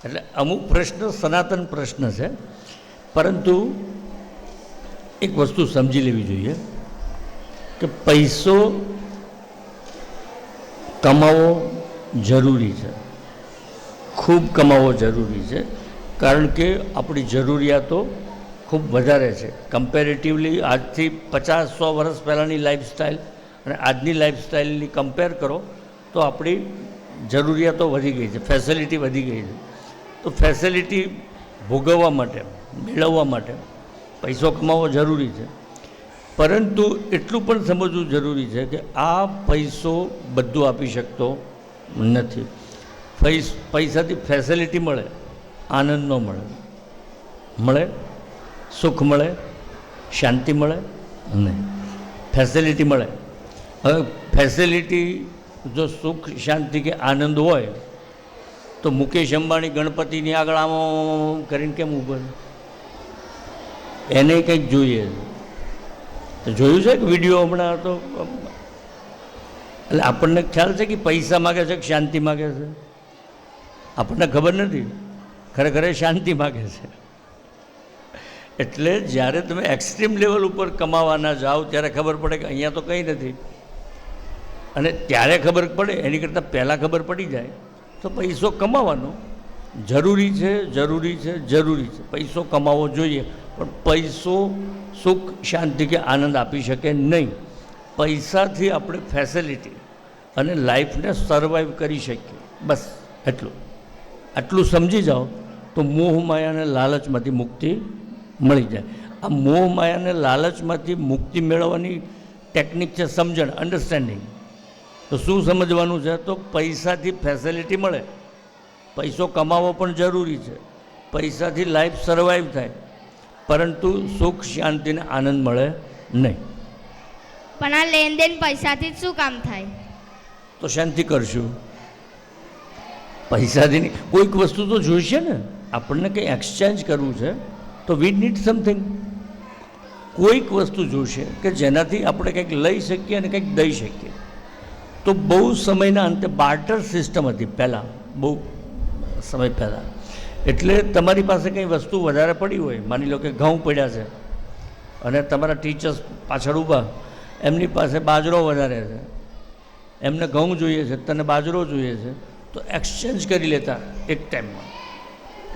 એટલે અમુક પ્રશ્ન સનાતન પ્રશ્ન છે, પરંતુ એક વસ્તુ સમજી લેવી જોઈએ કે પૈસો કમાવો જરૂરી છે, ખૂબ કમાવો જરૂરી છે. કારણ કે આપણી જરૂરિયાતો ખૂબ વધારે છે કમ્પેરેટિવલી. આજથી 50-100 વર્ષ પહેલાંની લાઈફસ્ટાઈલ અને આજની લાઈફસ્ટાઈલની કમ્પેર કરો તો આપણી જરૂરિયાતો વધી ગઈ છે, ફેસિલિટી વધી ગઈ છે. તો ફેસિલિટી ભોગવવા માટે, મેળવવા માટે પૈસો કમાવવો જરૂરી છે. પરંતુ એટલું પણ સમજવું જરૂરી છે કે આ પૈસો બધું આપી શકતો નથી. પૈસાથી ફેસિલિટી મળે, આનંદ ન મળે, સુખ મળે, શાંતિ મળે નહીં, ફેસિલિટી મળે. હવે ફેસિલિટી જો સુખ, શાંતિ કે આનંદ હોય તો મુકેશ અંબાણી ગણપતિની આગળ આમ કરીને કેમ ઊભો છે? એને કંઈક જોઈએ. જોયું છે કે વિડીયો હમણાં તો? એટલે આપણને ખ્યાલ છે કે પૈસા માગે છે કે શાંતિ માગે છે? આપણને ખબર નથી, ખરેખર શાંતિ માગે છે. એટલે જ્યારે તમે એક્સ્ટ્રીમ લેવલ ઉપર કમાવાના જાઓ ત્યારે ખબર પડે કે અહીંયા તો કંઈ નથી, અને ત્યારે ખબર પડે એની કરતાં પહેલાં ખબર પડી જાય તો પૈસો કમાવાનો જરૂરી છે, જરૂરી છે, જરૂરી છે. પૈસો કમાવો જોઈએ, પણ પૈસો સુખ, શાંતિ કે આનંદ આપી શકે નહીં. પૈસાથી આપણે ફેસિલિટી અને લાઈફને સર્વાઈવ કરી શકીએ, બસ આટલું સમજી જાઓ તો મોહ માયાને લાલચમાંથી મુક્તિ મળી જાય. આ મોહ માયાને લાલચમાંથી મુક્તિ મેળવવાની ટેકનિક છે સમજણ, અન્ડરસ્ટેન્ડિંગ. તો શું સમજવાનું છે? તો પૈસાથી ફેસિલિટી મળે, પૈસો કમાવો પણ જરૂરી છે, પૈસાથી લાઈફ સર્વાઈવ થાય, પરંતુ સુખ, શાંતિ અને આનંદ મળે નહીં. પણ આ લેનદેન પૈસાથી જ શું કામ થાય? તો શાંતિ કરશું. પૈસાથી નહીં, કોઈક વસ્તુ તો જોઈશે ને. આપણને કંઈ એક્સચેન્જ કરવું છે તો વી નીડ સમથિંગ. કોઈક વસ્તુ જોઈશે કે જેનાથી આપણે કંઈક લઈ શકીએ અને કંઈક દઈ શકીએ. તો બહુ સમયના અંતે બાર્ટર સિસ્ટમ હતી પહેલાં, બહુ સમય પહેલાં. એટલે તમારી પાસે કંઈ વસ્તુ વધારે પડી હોય, માની લો કે ઘઉં પડ્યા છે અને તમારા ટીચર્સ પાછળ ઊભા, એમની પાસે બાજરો વધારે છે, એમને ઘઉં જોઈએ છે, તને બાજરો જોઈએ છે, તો એક્સચેન્જ કરી લેતા એક ટાઈમમાં,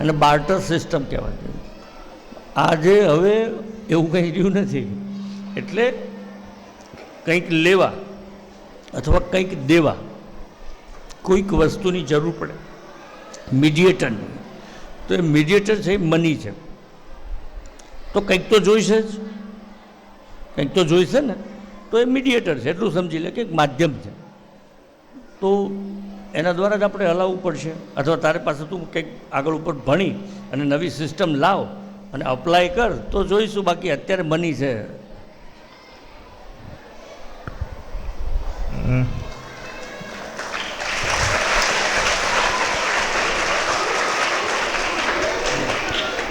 અને બાર્ટર સિસ્ટમ કહેવાય. આજે હવે એવું કંઈ રહ્યું નથી. એટલે કંઈક લેવા અથવા કંઈક દેવા, કોઈક વસ્તુની જરૂર પડે મીડિયેટરની, તો એ મીડિયેટર છે એ મની છે. તો કંઈક તો જોઈશે જ, કંઈક તો જોઈશે ને, તો એ મીડિયેટર છે એટલું સમજી લે કે એક માધ્યમ છે. તો એના દ્વારા જ આપણે હલાવવું પડશે. અથવા તારે પાસે તું કંઈક આગળ ઉપર ભણી અને નવી સિસ્ટમ લાવ અને અપ્લાય કર તો જોઈશું, બાકી અત્યારે મની છે.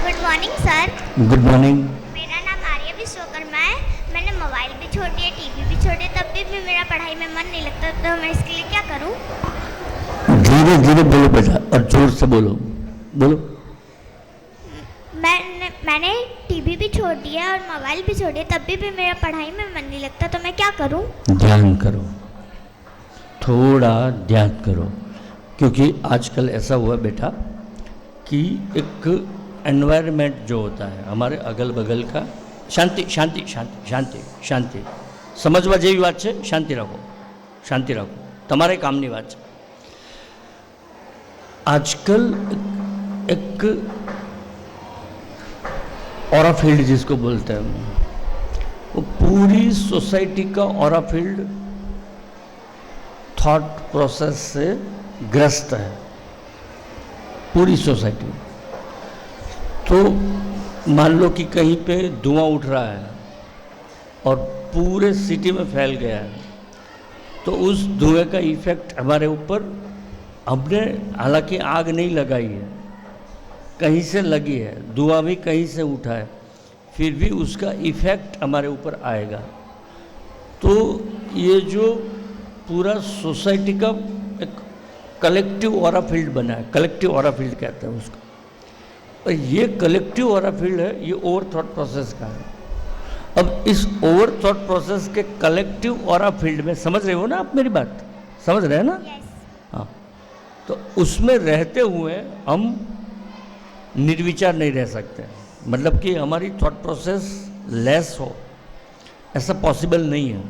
Good morning sir. Good morning. मेरा नाम आर्या विश्वकर्मा है. मैंने मोबाइल भी छोड़ दिया, टीवी भी छोड़ दिया, तब भी मेरा पढ़ाई में मन नहीं लगता. तो मैं इसके लिए क्या करूं? धीरे धीरे बोलो बेटा और जोर से बोलो. बोलो. मैंने टीवी भी छोड़ दिया और मोबाइल भी छोड़ दिया, तब भी मेरा पढ़ाई में मन नहीं लगता. तो मैं क्या करूं? ध्यान करो, थोड़ा ध्यान करो. क्योंकि आजकल ऐसा हुआ बेटा कि एक एनवायरनमेंट जो होता है हमारे अगल बगल का, शांति शांति शांति शांति शांति, समझवा जेवी बात है. शांति रखो, शांति रखो, तमारे कामनी बात है. आजकल एक ऑरा फील्ड जिसको बोलते हैं, वो पूरी सोसाइटी का ऑरा फील्ड थॉट प्रोसेस से ग्रस्त है, पूरी सोसाइटी. तो मान लो कि कहीं पे धुआं उठ रहा है और पूरे सिटी में फैल गया है, तो उस धुएं का इफेक्ट हमारे ऊपर, हमने हालांकि आग नहीं लगाई है, कहीं से लगी है, धुआं भी कहीं से उठा है, फिर भी उसका इफेक्ट हमारे ऊपर आएगा. तो ये जो पूरा सोसाइटी का एक कलेक्टिव ऑरा फील्ड बना है, कलेक्टिव ऑरा फील्ड कहते हैं उसको. और ये कलेक्टिव ऑरा फील्ड है, ये ओवर थॉट प्रोसेस का है. अब इस ओवर थॉट प्रोसेस के कलेक्टिव ऑरा फील्ड में, समझ रहे हो ना आप मेरी बात, समझ रहे हैं ना? हाँ. तो उसमें रहते हुए हम निर्विचार नहीं रह सकते, मतलब कि हमारी थॉट प्रोसेस लेस हो, ऐसा पॉसिबल नहीं है.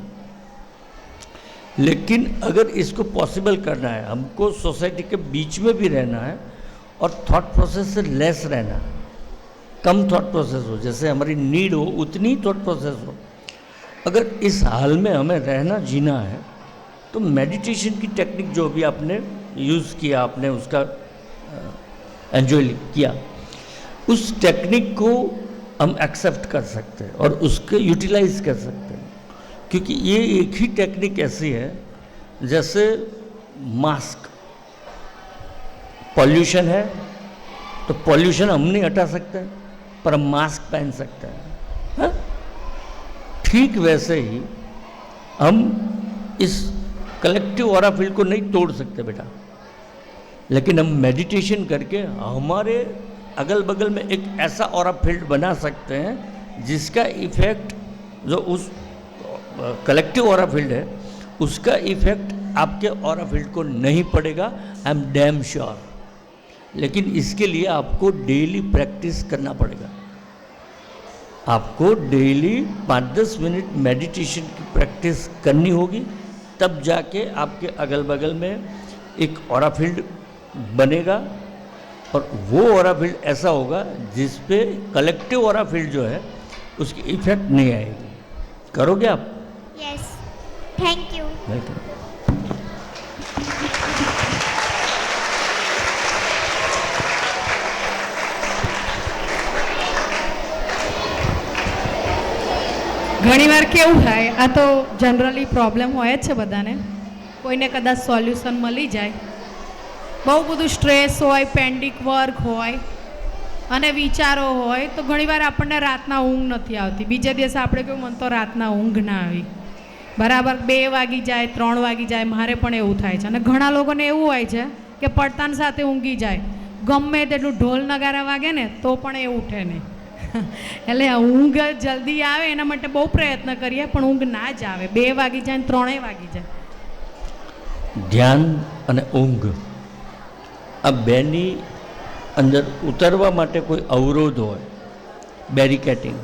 लेकिन अगर इसको पॉसिबल करना है, हमको सोसाइटी के बीच में भी रहना है और थॉट प्रोसेस से लेस रहना है, कम थॉट प्रोसेस हो, जैसे हमारी नीड हो उतनी ही थॉट प्रोसेस हो. अगर इस हाल में हमें रहना जीना है तो मेडिटेशन की टेक्निक जो भी आपने यूज़ किया, आपने उसका एंजॉय किया, उस टेक्निक को हम एक्सेप्ट कर सकते हैं और उसके यूटिलाइज कर सकते हैं. क्योंकि ये एक ही टेक्निक ऐसी है जैसे मास्क, पॉल्यूशन है तो पॉल्यूशन हम नहीं हटा सकते पर हम मास्क पहन सकते हैं. ठीक वैसे ही हम इस कलेक्टिव ऑरा फील्ड को नहीं तोड़ सकते बेटा, लेकिन हम मेडिटेशन करके हमारे अगल बगल में एक ऐसा ऑरा फील्ड बना सकते हैं जिसका इफेक्ट, जो उस कलेक्टिव ऑरा फील्ड है उसका इफेक्ट आपके ऑरा फील्ड को नहीं पड़ेगा. I am damn sure. लेकिन इसके लिए आपको डेली प्रैक्टिस करना पड़ेगा. आपको डेली 5-10 मिनट मेडिटेशन की प्रैक्टिस करनी होगी, तब जाके आपके अगल बगल में एक ऑरा फील्ड बनेगा. और वो ऑरा फील्ड ऐसा होगा जिस पे कलेक्टिव ऑरा फील्ड जो है उसकी इफेक्ट नहीं आएगी. करोगे आप? Yes, thank you. वेलकम. ઘણીવાર કેવું થાય, આ તો જનરલી પ્રોબ્લેમ હોય જ છે બધાને, કોઈને કદાચ સોલ્યુશન મળી જાય. બહુ બધું સ્ટ્રેસ હોય, પેન્ડિંગ વર્ક હોય અને વિચારો હોય, તો ઘણીવાર આપણને રાતના ઊંઘ નથી આવતી. બીજા દિવસે આપણે કેવું, મને તો રાતના ઊંઘ ના આવી, બરાબર 2 વાગી જાય, 3 વાગી જાય. મારે પણ એવું થાય છે. અને ઘણા લોકોને એવું હોય છે કે પડતાન સાથે ઊંઘી જાય, ગમે તેટલું ઢોલ નગારા વાગે ને તો પણ એ ઉઠે નહીં. એટલે ઊંઘ જલ્દી આવે એના માટે બહુ પ્રયત્ન કરીએ, પણ ઊંઘ ના જ આવે. 2 વાગી જાય ને 3 વાગી જાય. ધ્યાન અને ઊંઘ આ બેની અંદર ઉતરવા માટે કોઈ અવરોધ હોય, બેરિકેટિંગ,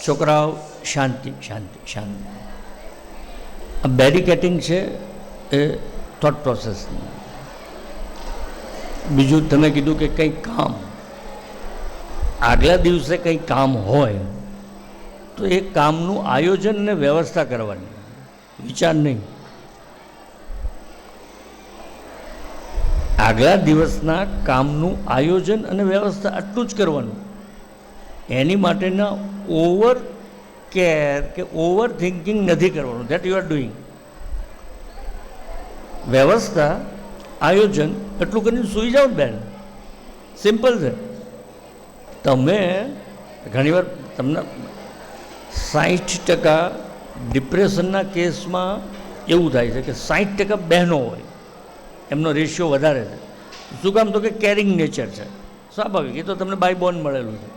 છોકરાઓ શાંતિ શાંતિ શાંતિ, આ બેરિકેટિંગ છે એ થોટ પ્રોસેસની. બીજું તમે કીધું કે કંઈ કામ આગલા દિવસે કંઈ કામ હોય તો એ કામનું આયોજન અને વ્યવસ્થા કરવાની, વિચાર નહીં. આગલા દિવસના કામનું આયોજન અને વ્યવસ્થા આટલું જ કરવાનું. એની માટેના ઓવર કેર કે ઓવર થિંકિંગ નથી કરવાનું. That you are doing. વ્યવસ્થા આયોજન એટલું કરીને સૂઈ જાઓ બેન, સિમ્પલ છે. તમે ઘણીવાર તમને 60% ડિપ્રેશનના કેસમાં એવું થાય છે કે 60% બહેનો હોય, એમનો રેશિયો વધારે છે. શું કામ? તો કે કેરિંગ નેચર છે, સ્વાભાવિક. એ તો તમને બાય બોર્ન મળેલું છે.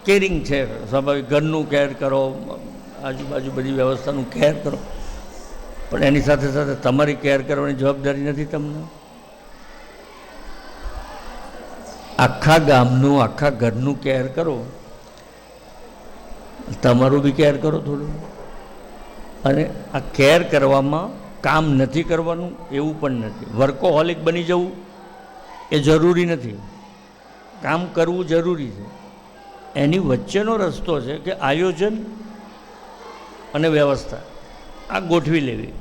કેરિંગ છે સ્વાભાવિક. ઘરનું કેર કરો, આજુબાજુ બધી વ્યવસ્થાનું કેર કરો, પણ એની સાથે સાથે તમારી કેર કરવાની જવાબદારી નથી તમને. આખા ગામનું આખા ઘરનું કેર કરો, તમારું બી કેર કરો થોડું. અને આ કેર કરવામાં કામ નથી કરવાનું એવું પણ નથી. વર્કોહોલિક બની જવું એ જરૂરી નથી, કામ કરવું જરૂરી છે. એની વચ્ચેનો રસ્તો છે કે આયોજન અને વ્યવસ્થા આ ગોઠવી લેવી.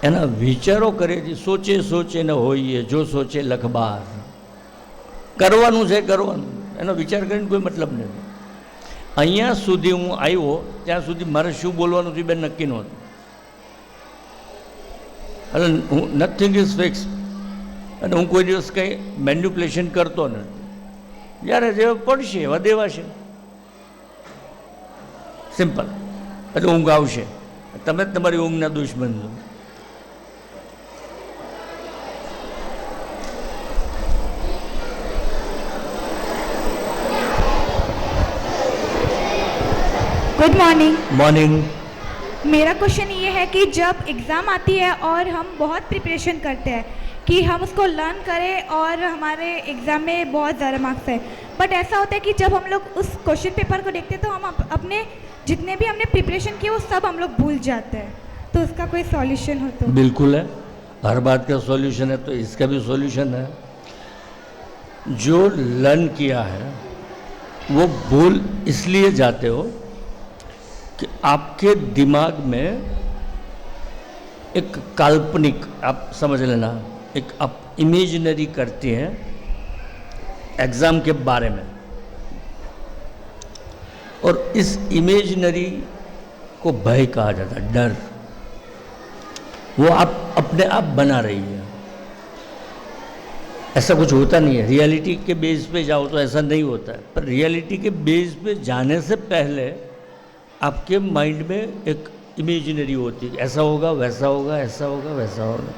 એના વિચારો કરે છે, સોચે સોચે ન હોઈએ જો સોચે લખબાર. કરવાનું છે કરવાનું, એનો વિચાર કરીને કોઈ મતલબ નથી. અહીંયા સુધી હું આવ્યો ત્યાં સુધી મારે શું બોલવાનું છે બેન નક્કી નહોતું. એટલે હું નથિંગ ઇઝ ફિક્સ, અને હું કોઈ દિવસ કંઈ મેન્યુપ્યુલેશન કરતો નથી. જ્યારે જે પડશે એવા દેવાશે, સિમ્પલ. એટલે ઊંઘ આવશે. તમે જ તમારી ઊંઘના દુશ્મન છો. Good morning. मॉर्निंग. मेरा क्वेश्चन ये है कि जब एग्ज़ाम आती है और हम बहुत प्रिपरेशन करते हैं कि हम उसको लर्न करें और हमारे एग्ज़ाम में बहुत ज़्यादा मार्क्स है, बट ऐसा होता है कि जब हम लोग उस क्वेश्चन पेपर को देखते हैं तो हम अपने जितने भी हमने प्रिपरेशन किए वो सब हम लोग भूल जाते हैं. तो उसका कोई सॉल्यूशन हो तो? बिल्कुल है, हर बात का सॉल्यूशन है, तो इसका भी सॉल्यूशन है. जो लर्न किया है वो भूल इसलिए जाते हो कि आपके दिमाग में एक काल्पनिक, आप समझ लेना, एक आप इमेजिनरी करती हैं एग्ज़ाम के बारे में, और इस इमेजिनरी को भय कहा जाता है, डर. वो आप अपने आप बना रही है. ऐसा कुछ होता नहीं है. रियलिटी के बेस पे जाओ तो ऐसा नहीं होता है, पर रियलिटी के बेस पे जाने से पहले आपके माइंड में एक इमेजिनरी होती है, ऐसा होगा वैसा होगा, ऐसा होगा वैसा होगा.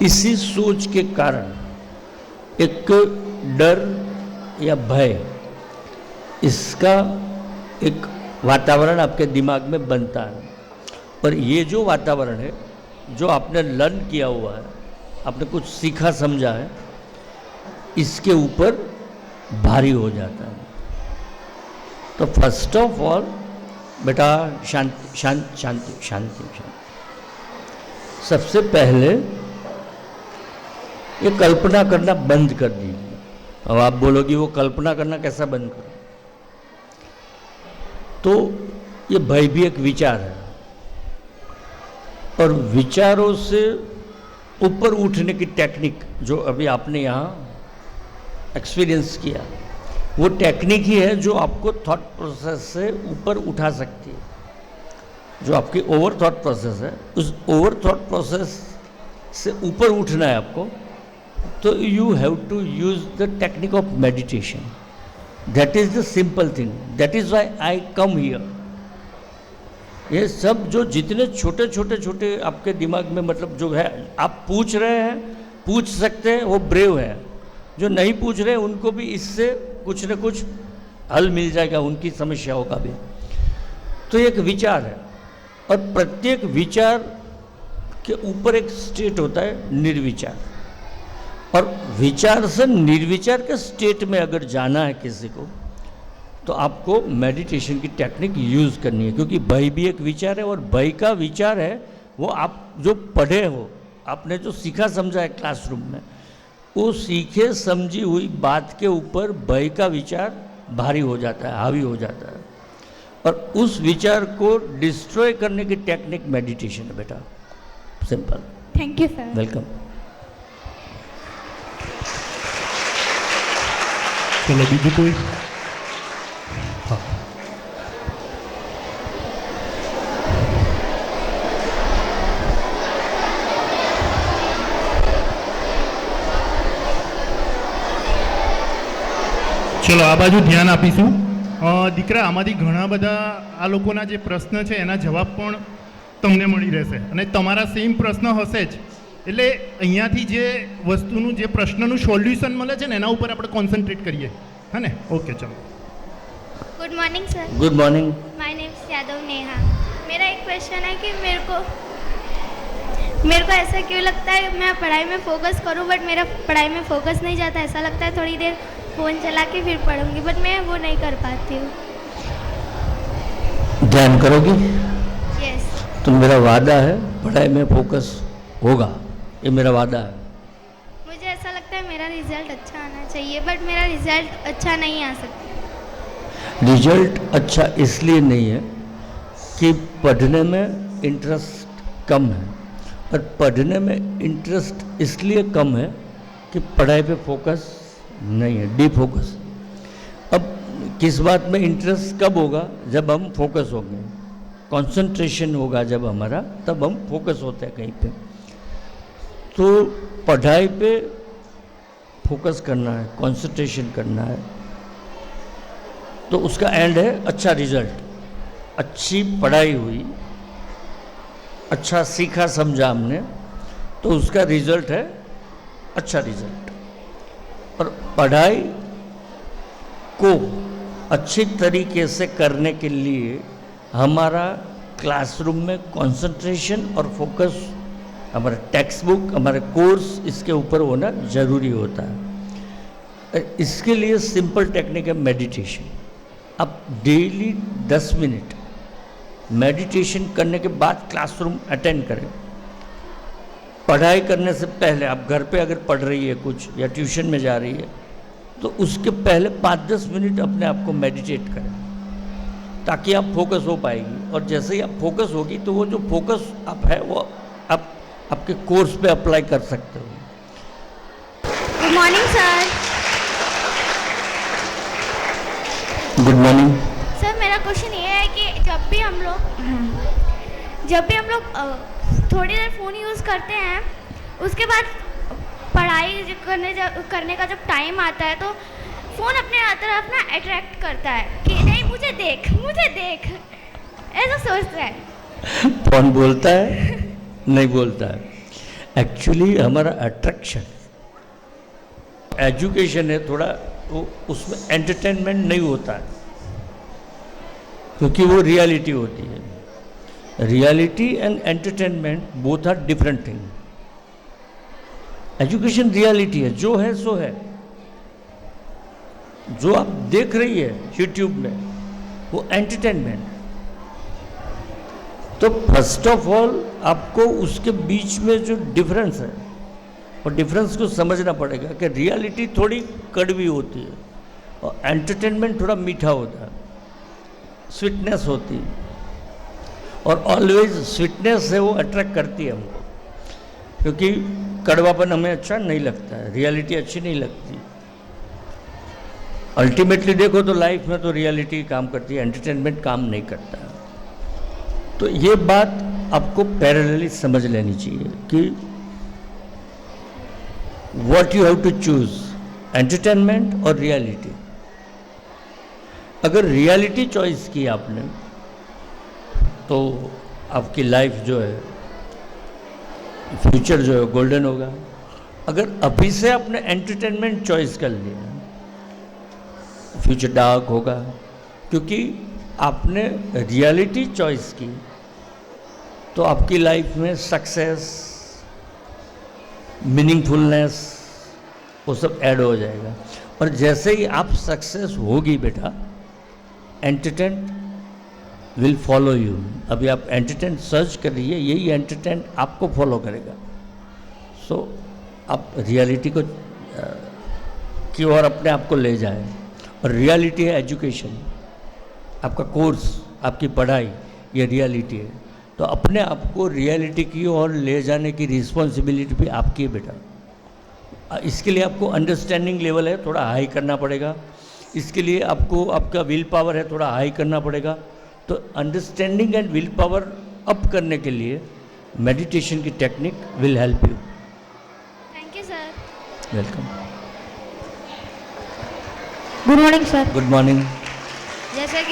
इसी सोच के कारण एक डर या भय, इसका एक वातावरण आपके दिमाग में बनता है. पर ये जो वातावरण है, जो आपने लर्न किया हुआ है, आपने कुछ सीखा समझा है, इसके ऊपर भारी हो जाता है. तो फर्स्ट ऑफ ऑल बेटा शांति शांति शांति शांति शांति. सबसे पहले ये कल्पना करना बंद कर दीजिए. अब आप बोलोगे वो कल्पना करना कैसा बंद करो? तो ये भय भी एक विचार है, और विचारों से ऊपर उठने की टेक्निक जो अभी आपने यहाँ एक्सपीरियंस किया, वो टेक्निक ही है जो आपको थॉट प्रोसेस से ऊपर उठा सकती है. जो आपकी ओवर थॉट प्रोसेस है, उस ओवर थॉट प्रोसेस से ऊपर उठना है आपको, तो you have to use the technique of meditation. That is the simple thing. That is why I come here. ये सब जो जितने छोटे छोटे छोटे आपके दिमाग में, मतलब जो है आप पूछ रहे हैं, पूछ सकते हैं, वो ब्रेव है. जो नहीं पूछ रहे उनको भी इससे कुछ न कुछ हल मिल जाएगा उनकी समस्याओं का भी. तो एक विचार है, और प्रत्येक विचार के ऊपर एक स्टेट होता है निर्विचार. और विचार से निर्विचार के स्टेट में अगर जाना है किसी को, तो आपको मेडिटेशन की टेक्निक यूज़ करनी है, क्योंकि भय भी एक विचार है और भय का विचार है वो आप जो पढ़े हो, आपने जो सीखा समझा है क्लासरूम में, वो सीखे समझी हुई बात के ऊपर भय का विचार भारी हो जाता है, हावी हो जाता है, और उस विचार को डिस्ट्रॉय करने की टेक्निक मेडिटेशन है बेटा, simple. Thank you sir. Welcome. चलो बीजू कोई? हाँ, ચલો આ બાજુ ધ્યાન આપીશું. દીકરા, આમાંથી ઘણા બધા આ લોકોના જે પ્રશ્ન છે એના જવાબ પણ તમને મળી રહેશે અને તમારા સેમ પ્રશ્ન હશે જ. એટલે અહીંયાથી જે વસ્તુનું જે પ્રશ્નનું સોલ્યુશન મળે છે ને એના ઉપર આપણે કોન્સન્ટ્રેટ કરીએ, હા ને? ઓકે, ચલો. Good morning sir. Good morning. My name is Yadav Neha. मेरा एक क्वेश्चन है कि मेरे को ऐसा क्यों लगता है मैं पढ़ाई में फोकस करूं बट मेरा पढ़ाई में फोकस नहीं जाता। ऐसा लगता है थोड़ी देर फ़ोन चला के फिर पढ़ूंगी, बट मैं वो नहीं कर पाती हूँ। ध्यान करोगी? यस। तो मेरा वादा है पढ़ाई में फोकस होगा, ये मेरा वादा है। मुझे ऐसा लगता है मेरा रिजल्ट अच्छा आना चाहिए बट मेरा रिजल्ट अच्छा नहीं आ सकता। रिजल्ट अच्छा इसलिए नहीं है कि पढ़ने में इंटरेस्ट कम है, और पढ़ने में इंटरेस्ट इसलिए कम है कि पढ़ाई पे फोकस नहीं है, डी फोकस। अब किस बात में इंटरेस्ट कब होगा? जब हम फोकस होंगे, कंसंट्रेशन होगा जब हमारा, तब हम फोकस होते हैं कहीं पे। तो पढ़ाई पे फोकस करना है, कंसंट्रेशन करना है, तो उसका एंड है अच्छा रिजल्ट। अच्छी पढ़ाई हुई, अच्छा सीखा समझा हमने, तो उसका रिजल्ट है अच्छा रिजल्ट। और पढ़ाई को अच्छी तरीके से करने के लिए हमारा क्लासरूम में कंसंट्रेशन और फोकस, हमारा टेक्स्ट बुक, हमारे कोर्स, इसके ऊपर होना ज़रूरी होता है। इसके लिए सिंपल टेक्निक है मेडिटेशन। आप डेली 10 मिनट मेडिटेशन करने के बाद क्लासरूम अटेंड करें। पढ़ाई करने से पहले, आप घर पे अगर पढ़ रही है कुछ या ट्यूशन में जा रही है, तो उसके पहले 5-10 मिनट अपने आप को मेडिटेट करें, ताकि आप फोकस हो पाएगी। और जैसे ही आप फोकस होगी तो वो जो फोकस आप है वो आप आपके कोर्स पे अप्लाई कर सकते हो। Good morning sir. Good morning. Sir, मेरा क्वेश्चन ये है कि जब भी हम लोग थोड़ी देर फ़ोन यूज़ करते हैं, उसके बाद पढ़ाई करने का जब टाइम आता है तो फ़ोन अपने तरफ ना अट्रैक्ट करता है कि नहीं मुझे देख, ऐसा सोचता है। कौन बोलता है? नहीं बोलता है। एक्चुअली हमारा अट्रैक्शन एजुकेशन है थोड़ा, तो उसमें एंटरटेनमेंट नहीं होता है, क्योंकि वो रियलिटी होती है। Reality and entertainment both are different thing. Education reality है, जो है सो है। जो आप देख रही है यूट्यूब में वो एंटरटेनमेंट। तो फर्स्ट ऑफ ऑल आपको उसके बीच में जो डिफरेंस है, और डिफरेंस को समझना पड़ेगा कि रियलिटी थोड़ी कड़वी होती है और एंटरटेनमेंट थोड़ा मीठा होता है, स्वीटनेस होती है। और ऑलवेज स्वीटनेस है वो अट्रैक्ट करती है हमको, क्योंकि कड़वापन हमें अच्छा नहीं लगता है, रियलिटी अच्छी नहीं लगती। अल्टीमेटली देखो तो लाइफ में तो रियलिटी काम करती है, एंटरटेनमेंट काम नहीं करता है। तो ये बात आपको पैरेलली समझ लेनी चाहिए कि what you have to choose, entertainment और रियलिटी। अगर रियलिटी चॉइस की आपने तो आपकी लाइफ जो है, फ्यूचर जो है गोल्डन होगा। अगर अभी से आपने एंटरटेनमेंट चॉइस कर लिया, फ्यूचर डार्क होगा, क्योंकि आपने रियलिटी चॉइस की तो आपकी लाइफ में सक्सेस, मीनिंगफुलनेस, वो सब ऐड हो जाएगा। और जैसे ही आप सक्सेस होगी बेटा, एंटरटेन विल फॉलो यू। अभी आप एंटरटेन सर्च कर रही है, यही एंटरटेन आपको फॉलो करेगा। सो आप रियलिटी को की ओर अपने आप को ले जाएं। और रियलिटी है एजुकेशन, आपका कोर्स, आपकी पढ़ाई, ये रियलिटी है। तो अपने आप को रियलिटी की ओर ले जाने की रिस्पॉन्सिबिलिटी भी आपकी है बेटा। इसके लिए आपको अंडरस्टैंडिंग लेवल है थोड़ा हाई करना पड़ेगा। इसके लिए आपको आपका विल पावर है थोड़ा हाई करना पड़ेगा। तो understanding and will power up करने के लिए मेडिटेशन की technique will help you. Thank you sir. Welcome. Good morning sir. Good morning. जैसे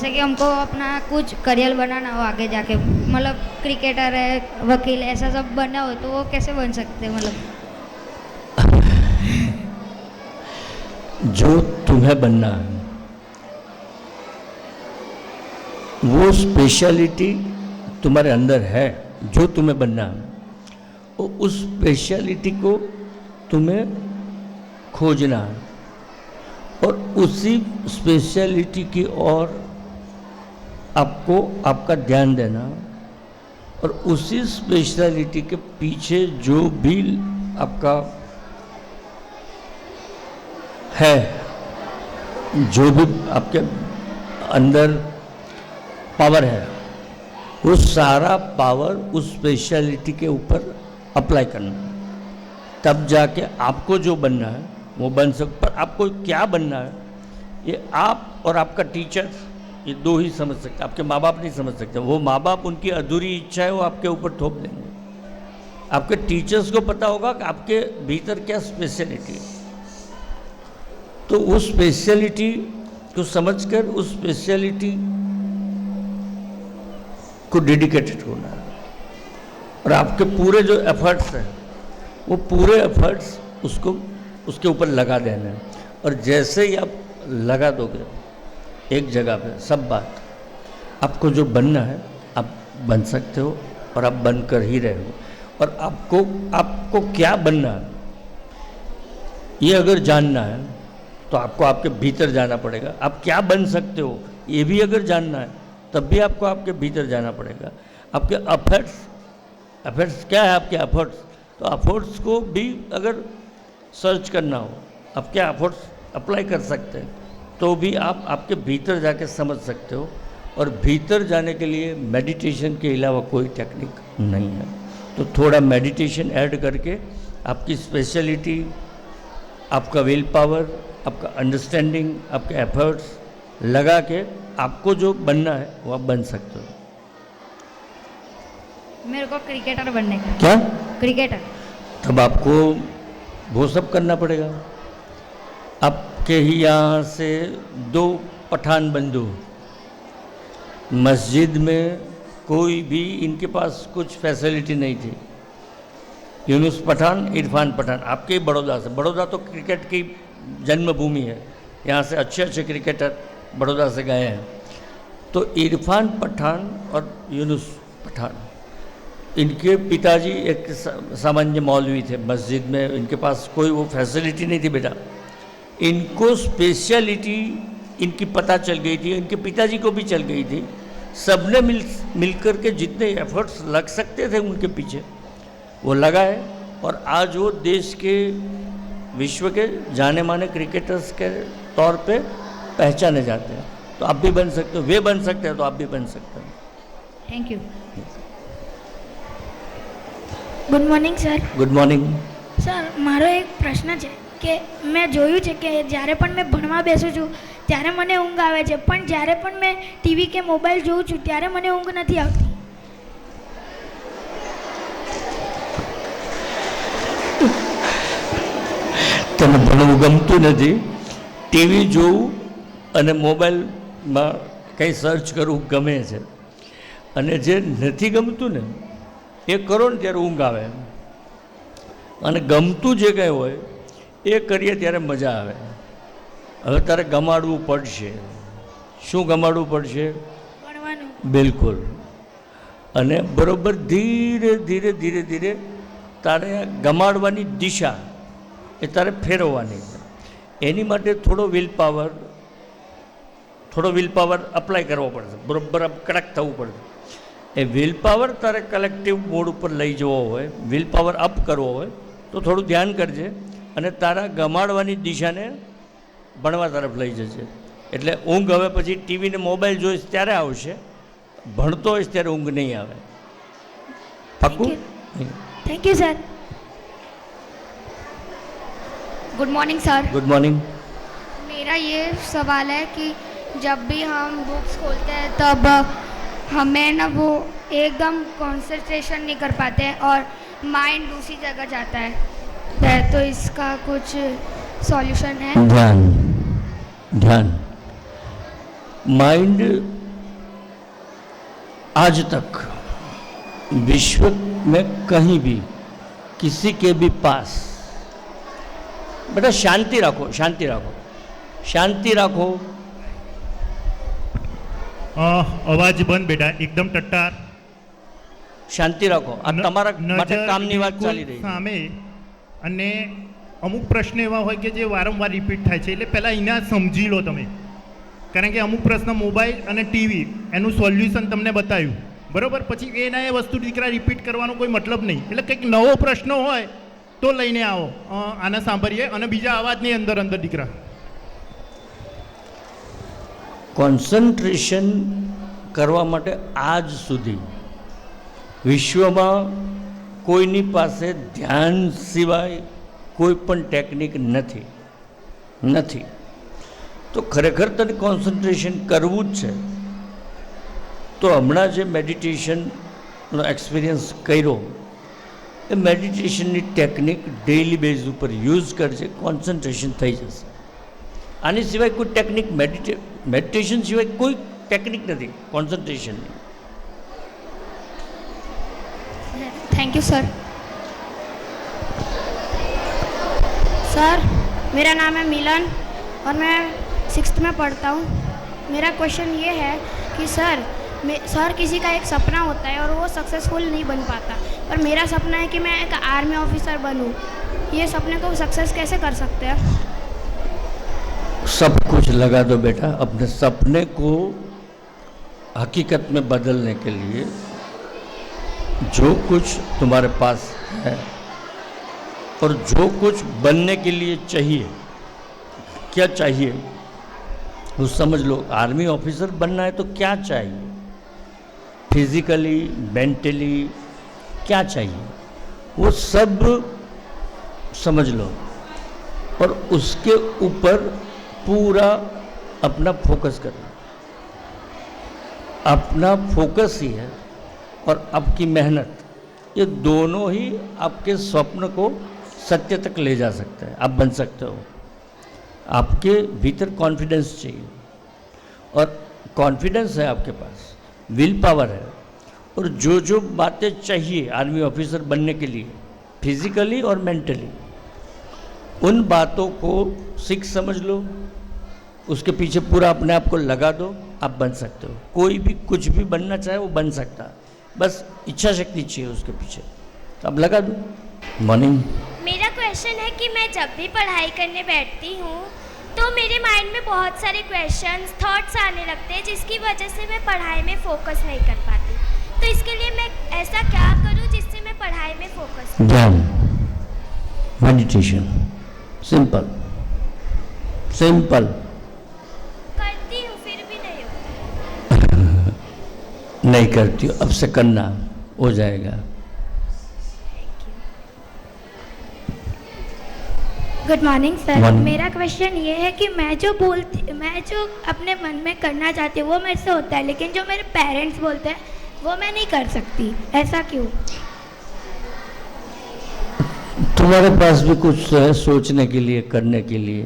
कि हमको अपना कुछ करियर बनाना हो आगे जाके, मतलब क्रिकेटर है, वकील, ऐसा सब बनना हो, तो वो कैसे बन सकते हैं? मतलब जो तुम्हें बनना है वो स्पेशलिटी तुम्हारे अंदर है, जो तुम्हें बनना है वो उस स्पेशलिटी को तुम्हें खोजना है और उसी स्पेशलिटी की ओर आपको आपका ध्यान देना और उसी स्पेशलिटी के पीछे जो भी आपका है, जो भी आपके अंदर पावर है, वो सारा पावर उस स्पेशलिटी के ऊपर अप्लाई करना, तब जाके आपको जो बनना है वो बन सकता। पर आपको क्या बनना है ये आप और आपका टीचर, ये दो ही समझ सकते, आपके माँ बाप नहीं समझ सकते। वो माँ बाप उनकी अधूरी इच्छा है वो आपके ऊपर थोप देंगे। आपके टीचर्स को पता होगा कि आपके भीतर क्या स्पेशलिटी है, तो उस स्पेशलिटी को समझकर उस स्पेशलिटी को डेडिकेटेड होना है और आपके पूरे जो एफर्ट्स हैं वो पूरे एफर्ट्स उसको उसके ऊपर लगा देना है। और जैसे ही आप लगा दोगे एक जगह पे सब बात, आपको जो बनना है आप बन सकते हो और आप बनकर ही रहे हो। और आपको क्या बनना है ये अगर जानना है तो आपको आपके भीतर जाना पड़ेगा। आप क्या बन सकते हो ये भी अगर जानना है तब भी आपको आपके भीतर जाना पड़ेगा। आपके एफर्ट्स क्या है, आपके एफर्ट्स, तो एफर्ट्स को भी अगर सर्च करना हो, आप क्या एफर्ट्स अप्लाई कर सकते हैं, तो भी आप आपके भीतर जाके समझ सकते हो। और भीतर जाने के लिए मेडिटेशन के अलावा कोई टेक्निक नहीं है। तो थोड़ा मेडिटेशन ऐड करके आपकी स्पेशलिटी, आपका विल पावर, आपका अंडरस्टैंडिंग, आपके एफर्ट्स लगा के आपको जो बनना है वो आप बन सकते हो। मेरे को क्रिकेटर बनने का। क्या? क्रिकेटर। तब आपको वो सब करना पड़ेगा। आपके ही यहाँ से 2 पठान बंधु मस्जिद में, कोई भी इनके पास कुछ फैसिलिटी नहीं थी। यूनुस पठान, इरफान पठान, आपके बड़ौदा से। बड़ौदा तो क्रिकेट की जन्मभूमि है, यहाँ से अच्छे अच्छे क्रिकेटर बड़ौदा से गए हैं। तो इरफान पठान और यूनुस पठान, इनके पिताजी एक सामान्य मौलवी थे मस्जिद में, इनके पास कोई वो फैसिलिटी नहीं थी बेटा। इनको स्पेशलिटी इनकी पता चल गई थी, इनके पिताजी को भी चल गई थी। सबने मिलकर के जितने एफर्ट्स लग सकते थे उनके पीछे वो लगाए और आज वो देश के, विश्व के जाने माने क्रिकेटर्स के तौर पे पहचाने जाते हैं। तो आप भी बन सकते हो, वे बन सकते हैं तो आप भी बन सकते हो। Thank you. Good morning sir. Good morning sir, મારો એક પ્રશ્ન છે કે મેં જોયું છે કે જ્યારે પણ મેં ભણવા બેસું છું ત્યારે મને ઊંઘ આવે છે, પણ જ્યારે પણ મેં ટીવી કે મોબાઈલ જોઉં છું ત્યારે મને ઊંઘ નથી આવતી। તને ભણવું ગમતું નથી, ટીવી જોવું અને મોબાઈલમાં કંઈ સર્ચ કરવું ગમે છે, અને જે નથી ગમતું ને એ કરો ને ત્યારે ઊંઘ આવે, અને ગમતું જે કંઈ હોય એ કરીએ ત્યારે મજા આવે। હવે તારે ગમાડવું પડશે। શું ગમાડવું પડશે? ભણવાનું। બિલકુલ। અને બરાબર ધીરે ધીરે ધીરે ધીરે તારે ગમાડવાની દિશા એ તારે ફેરવવાની છે। એની માટે થોડો વિલ પાવર અપ્લાય કરવો પડશે, બરાબર કડક થવું પડશે. એ વિલ પાવર તારે કલેક્ટિવ મોડ ઉપર લઈ જવો હોય, વિલ પાવર અપ કરવો હોય તો થોડું ધ્યાન કરજે અને તારા ગમાડવાની દિશાને ભણવા તરફ લઈ જશે. એટલે ઊંઘ હવે પછી ટીવી ને મોબાઈલ જોઈશ ત્યારે આવશે, ભણતો હોઈશ ત્યારે ઊંઘ નહીં આવે. પાક્કું? Thank you sir. Good morning sir. Good morning. मेरा ये सवाल है कि जब भी हम बुक्स खोलते हैं तब हमें ना वो एकदम कंसंट्रेशन नहीं कर पाते हैं और माइंड दूसरी जगह जाता है, तो इसका कुछ सॉल्यूशन है? ध्यान ध्यान. माइंड आज तक विश्व में कहीं भी किसी के भी पास, बेटा शांति रखो, शांति रखो, शांति रखो. અવાજ બંધ બેટા, એકદમ ટટ્ટાર. શાંતિ રાખો. આ તમારા માટે કામની વાત ચાલી રહી છે સામે. અને અમુક પ્રશ્ન એવા હોય કે જે વારંવાર રિપીટ થાય છે, એટલે પહેલાં એના સમજી લો તમે, કારણ કે અમુક પ્રશ્ન મોબાઈલ અને ટીવી એનું સોલ્યુશન તમને બતાવ્યું, બરાબર. પછી એના એ વસ્તુ દીકરા રિપીટ કરવાનો કોઈ મતલબ નહીં. એટલે કંઈક નવો પ્રશ્ન હોય તો લઈને આવો, આને સાંભળીએ અને બીજા અવાજની અંદર અંદર દીકરા. કોન્સન્ટ્રેશન કરવા માટે આજ સુધી વિશ્વમાં કોઈની પાસે ધ્યાન સિવાય કોઈ પણ ટેકનિક નથી. તો ખરેખર તને કોન્સન્ટ્રેશન કરવું જ છે તો હમણાં જે મેડિટેશનનો એક્સપિરિયન્સ કર્યો એ મેડિટેશનની ટેકનિક ડેઇલી બેઝ ઉપર યુઝ કરજે, કોન્સન્ટ્રેશન થઈ જશે. આની સિવાય કોઈ ટેકનિક મેડિટેશન સિવાય કોઈ ટેકનિક નથી કોન્સન્ટ્રેશનની. Thank you sir. सर मेरा नाम है मिलन और मैं 6th में पढ़ता हूँ. मेरा क्वेश्चन ये है कि सर किसी का एक सपना होता है और वो सक्सेसफुल नहीं बन पाता, पर मेरा सपना है कि मैं एक आर्मी ऑफिसर बनूँ. ये सपने को सक्सेस कैसे कर सकते हैं? सब कुछ लगा दो बेटा, अपने सपने को हकीकत में बदलने के लिए जो कुछ तुम्हारे पास है और जो कुछ बनने के लिए चाहिए, क्या चाहिए वो समझ लो. आर्मी ऑफिसर बनना है तो क्या चाहिए, फिजिकली मेंटली क्या चाहिए वो सब समझ लो और उसके ऊपर पूरा अपना फोकस करना. अपना फोकस ही है और आपकी मेहनत, ये दोनों ही आपके स्वप्न को सत्य तक ले जा सकते हैं. आप बन सकते हो. आपके भीतर कॉन्फिडेंस चाहिए और कॉन्फिडेंस है आपके पास, विल पावर है और जो बातें चाहिए आर्मी ऑफिसर बनने के लिए फिजिकली और मेंटली, उन बातों को सीख समझ लो, उसके पीछे पूरा अपने आप को लगा दो, आप बन सकते हो. कोई भी कुछ भी बनना चाहे वो बन सकता है, बस इच्छा शक्ति चाहिए उसके पीछे, तो आप लगा दो. मॉर्निंग. मेरा क्वेश्चन है कि मैं जब भी पढ़ाई करने बैठती हूँ तो मेरे माइंड में बहुत सारे क्वेश्चंस, थॉट्स आने लगते हैं जिसकी वजह से मैं पढ़ाई में फोकस नहीं कर पाती. तो इसके लिए मैं ऐसा क्या करूँ जिससे मैं पढ़ाई में फोकस करूँ? ध्यान, मेडिटेशन, सिंपल करती हूँ फिर भी नहीं होता. नहीं करती हो, अब से करना हो जाएगा. Good morning sir. Morning. मेरा क्वेश्चन ये है कि मैं जो अपने मन में करना चाहती हूँ वो मेरे से होता है, लेकिन जो मेरे पेरेंट्स बोलते हैं वो मैं नहीं कर सकती. ऐसा क्यों? तुम्हारे पास भी कुछ है सोचने के लिए, करने के लिए.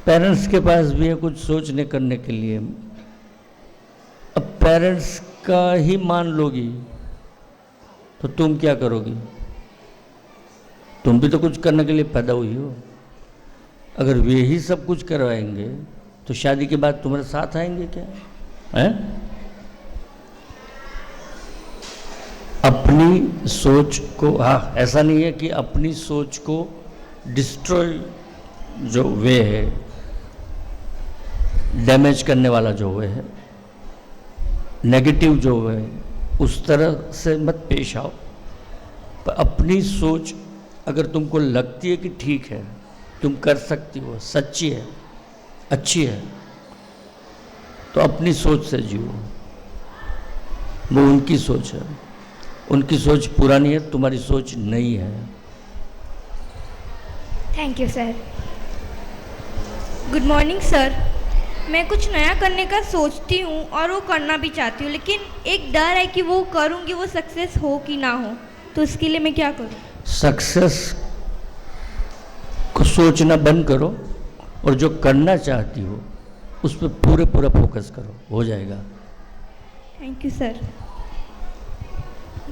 पेरेंट्स के पास भी है कुछ सोचने करने के लिए. अब पेरेंट्स का ही मान लोगी तो तुम क्या करोगी? तुम भी तो कुछ करने के लिए पैदा हुई हो. अगर वे ही सब कुछ करवाएंगे तो शादी के बाद तुम्हारे साथ आएंगे क्या? हैं? अपनी सोच को, हाँ, ऐसा नहीं है कि अपनी सोच को डिस्ट्रॉय जो वे है, डैमेज करने वाला जो वे है, नेगेटिव जो है, उस तरह से मत पेश आओ। पर अपनी सोच अगर तुमको लगती है कि ठीक है, तुम कर सकती हो, सच्ची है, अच्छी है, तो अपनी सोच से जियो। वो उनकी सोच है, उनकी सोच पुरानी है, तुम्हारी सोच नई है। Thank you sir. Good morning sir. मैं कुछ नया करने का सोचती हूँ और वो करना भी चाहती हूँ, लेकिन एक डर है कि वो करूँगी वो सक्सेस हो कि ना हो, तो उसके लिए मैं क्या करूँ? सक्सेस को सोचना बंद करो और जो करना चाहती हो उस पर पूरा फोकस करो, हो जाएगा। Thank you sir.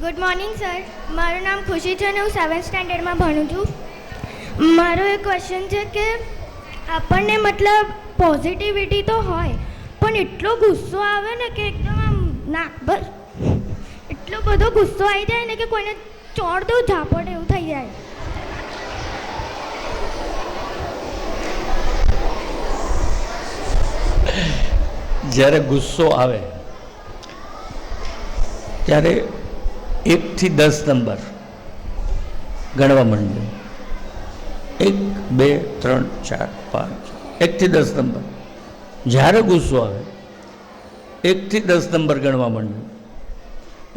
Good morning sir, મારું નામ ખુશી છે અને હું 7th સ્ટાન્ડર્ડમાં ભણું છું. મારો એક ક્વેશ્ચન છે કે આપણને મતલબ પોઝિટિવિટી તો હોય પણ એટલો ગુસ્સો આવે ને કે એકદમ આમ ના બસ એટલો બધો ગુસ્સો આવી જાય ને કે કોઈને ચોર દઉં ઝાપટ એવું થઈ જાય. જ્યારે ગુસ્સો આવે ત્યારે 1 થી 10 નંબર ગણવા માંડજો. 1 2 3 4 5 1 થી 10 નંબર. જ્યારે ગુસ્સો આવે 1 થી 10 નંબર ગણવા માંડજો.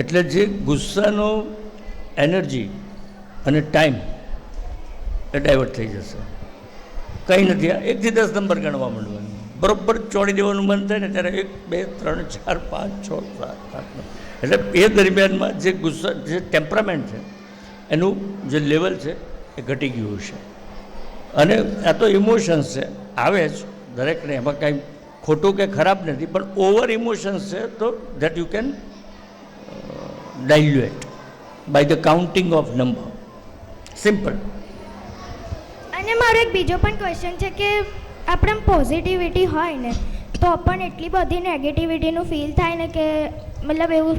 એટલે જે ગુસ્સાનો એનર્જી અને ટાઈમ એ ડાયવર્ટ થઈ જશે. કંઈ નથી, આ 1 થી 10 નંબર ગણવા માંડવાનું. બરાબર ચોડી દેવાનું મન થાય ને ત્યારે 1 2 3 4 5 6 7 8 9. એટલે એ દરમિયાનમાં જે ગુસ્સા, જે ટેમ્પરામેન્ટ છે એનું જે લેવલ છે એ ઘટી ગયું છે. અને આ તો ઇમોશન્સ છે, આવે જ દરેકને, એમાં કાંઈ ખોટું કે ખરાબ નથી, પણ ઓવર ઇમોશન્સ છે તો that you can dilute by the counting of number. Simple. અને મારો એક બીજો પણ ક્વેશ્ચન છે કે આપણે પોઝિટિવિટી હોય ને તો આપણને એટલી બધી નેગેટિવિટીનું ફીલ થાય ને કે મતલબ એવું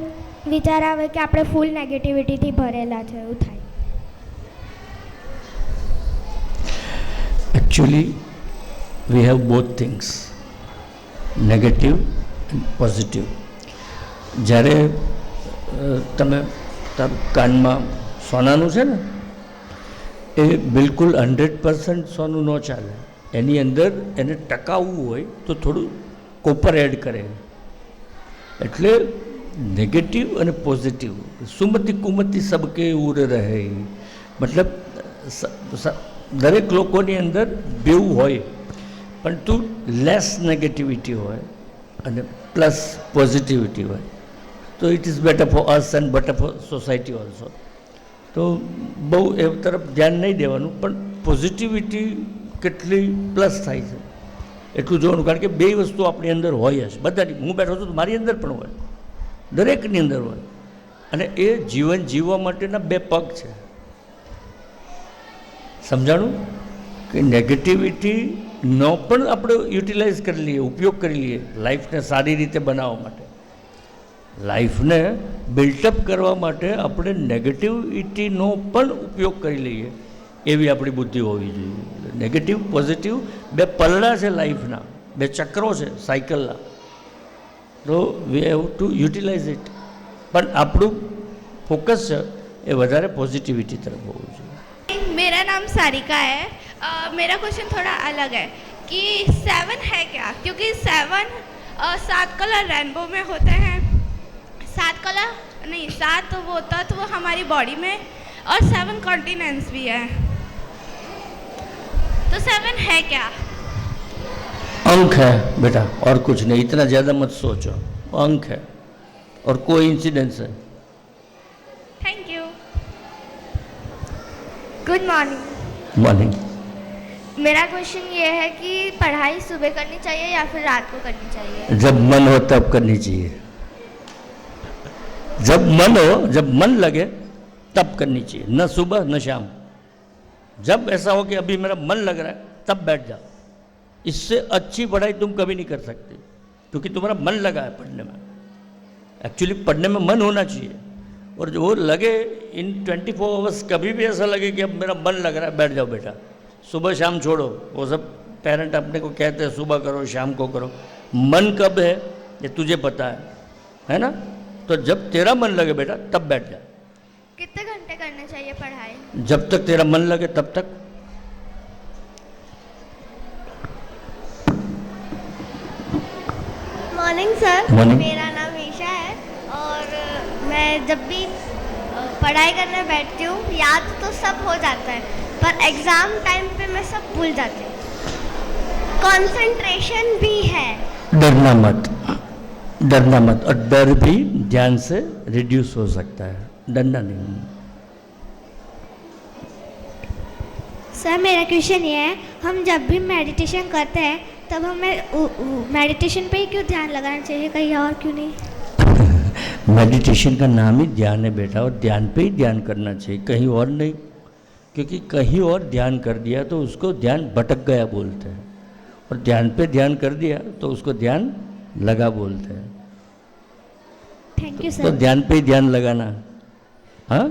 વિચાર આવે કે આપણે ફૂલ નેગેટિવિટીથી ભરેલા છે એવું થાય. Actually, we have both things, negative and positive. જ્યારે તમે કાનમાં સોનાનું છે ને, એ બિલકુલ 100% સોનું ન ચાલે. એની અંદર એને ટકાવવું હોય તો થોડું કોપર એડ કરે. એટલે નેગેટિવ અને પોઝિટિવ, સુમતિ કુમતિ સબકે ઉર રહે, મતલબ દરેક લોકોની અંદર બેવું હોય, પણ તું લેસ નેગેટિવિટી હોય અને પ્લસ પોઝિટિવિટી હોય તો it is better for us and better for society also. તો બહુ એ તરફ ધ્યાન નહીં દેવાનું, પણ પોઝિટિવિટી કેટલી પ્લસ થાય છે એટલું જોવાનું. કારણ કે બે વસ્તુ આપણી અંદર હોય જ, બધાની. હું બેઠો છું તો મારી અંદર પણ હોય, દરેકની અંદર હોય. અને એ જીવન જીવવા માટેના બે પગ છે. સમજાણું? કે નેગેટિવિટીનો પણ આપણે યુટિલાઇઝ કરી લઈએ, ઉપયોગ કરી લઈએ લાઈફને સારી રીતે બનાવવા માટે. લાઈફને બિલ્ટઅપ કરવા માટે આપણે નેગેટિવિટીનો પણ ઉપયોગ કરી લઈએ એવી આપણી બુદ્ધિ હોવી જોઈએ. નેગેટિવ પોઝિટિવ બે પલડા છે લાઈફના, બે ચક્રો છે સાયકલના. તો we have to utilise it. પણ આપણું ફોકસ છે એ વધારે પોઝિટિવિટી તરફ હોવું જોઈએ. मेरा नाम सारिका है. मेरा क्वेश्चन थोड़ा अलग है कि 7 है क्या? क्योंकि 7 कलर रेनबो में होते हैं, 7 कलर नहीं 7 वो तत्व हमारी बॉडी में, और 7 कॉन्टिनेंट्स भी है. तो 7 है क्या? अंक है बेटा, और कुछ नहीं. इतना ज़्यादा मत सोचो. अंक है और कोई इंसिडेंस है. Thank you. Good morning. Morning. मेरा क्वेश्चन ये है कि पढ़ाई सुबह करनी चाहिए या फिर रात को करनी चाहिए? जब मन हो तब करनी चाहिए. जब मन हो, जब मन लगे तब करनी चाहिए, न सुबह न शाम. जब ऐसा हो कि अभी मेरा मन लग रहा है तब बैठ जाओ. इससे अच्छी पढ़ाई तुम कभी नहीं कर सकते, क्योंकि तुम्हारा मन लगा है पढ़ने में. एक्चुअली पढ़ने में मन होना चाहिए, और जो वो लगे इन 24 आवर्स कभी भी ऐसा लगे कि अब मेरा मन लग रहा है, बैठ जाओ बेटा, सुबह शाम छोड़ो, वो सब पेरेंट अपने को कहते हैं सुबह करो शाम को करो। मन कब है ये तुझे पता है ना? तो जब तेरा मन लगे बेटा तब बैठ जा। कितने घंटे करना चाहिए पढ़ाई? जब तक तेरा मन लगे तब तक। Morning sir, Morning. मेरा नाम ईशा है और मैं जब भी पढ़ाई करने बैठती हूँ याद तो सब हो जाता है, पर एग्ज़ाम टाइम पे मैं सब भूल जाती हूँ। कंसंट्रेशन भी है। डरना मत, डरना मत। और डर भी ध्यान से रिड्यूस हो सकता है, डरना नहीं। सर मेरा क्वेश्चन ये है, हम जब भी मेडिटेशन करते हैं तब हमें मेडिटेशन पे ही क्यों ध्यान लगाना चाहिए, कहीं और क्यों नहीं? मेडिटेशन का नाम ही ध्यान है बेटा, और ध्यान पे ही ध्यान करना चाहिए, कहीं और नहीं। क्योंकि कहीं और ध्यान कर दिया तो उसको ध्यान भटक गया बोलते हैं, और ध्यान पे ध्यान कर दिया तो उसको ध्यान लगा बोलते हैं। थैंक यू तो सर। ध्यान पे ही ध्यान लगाना। हाँ,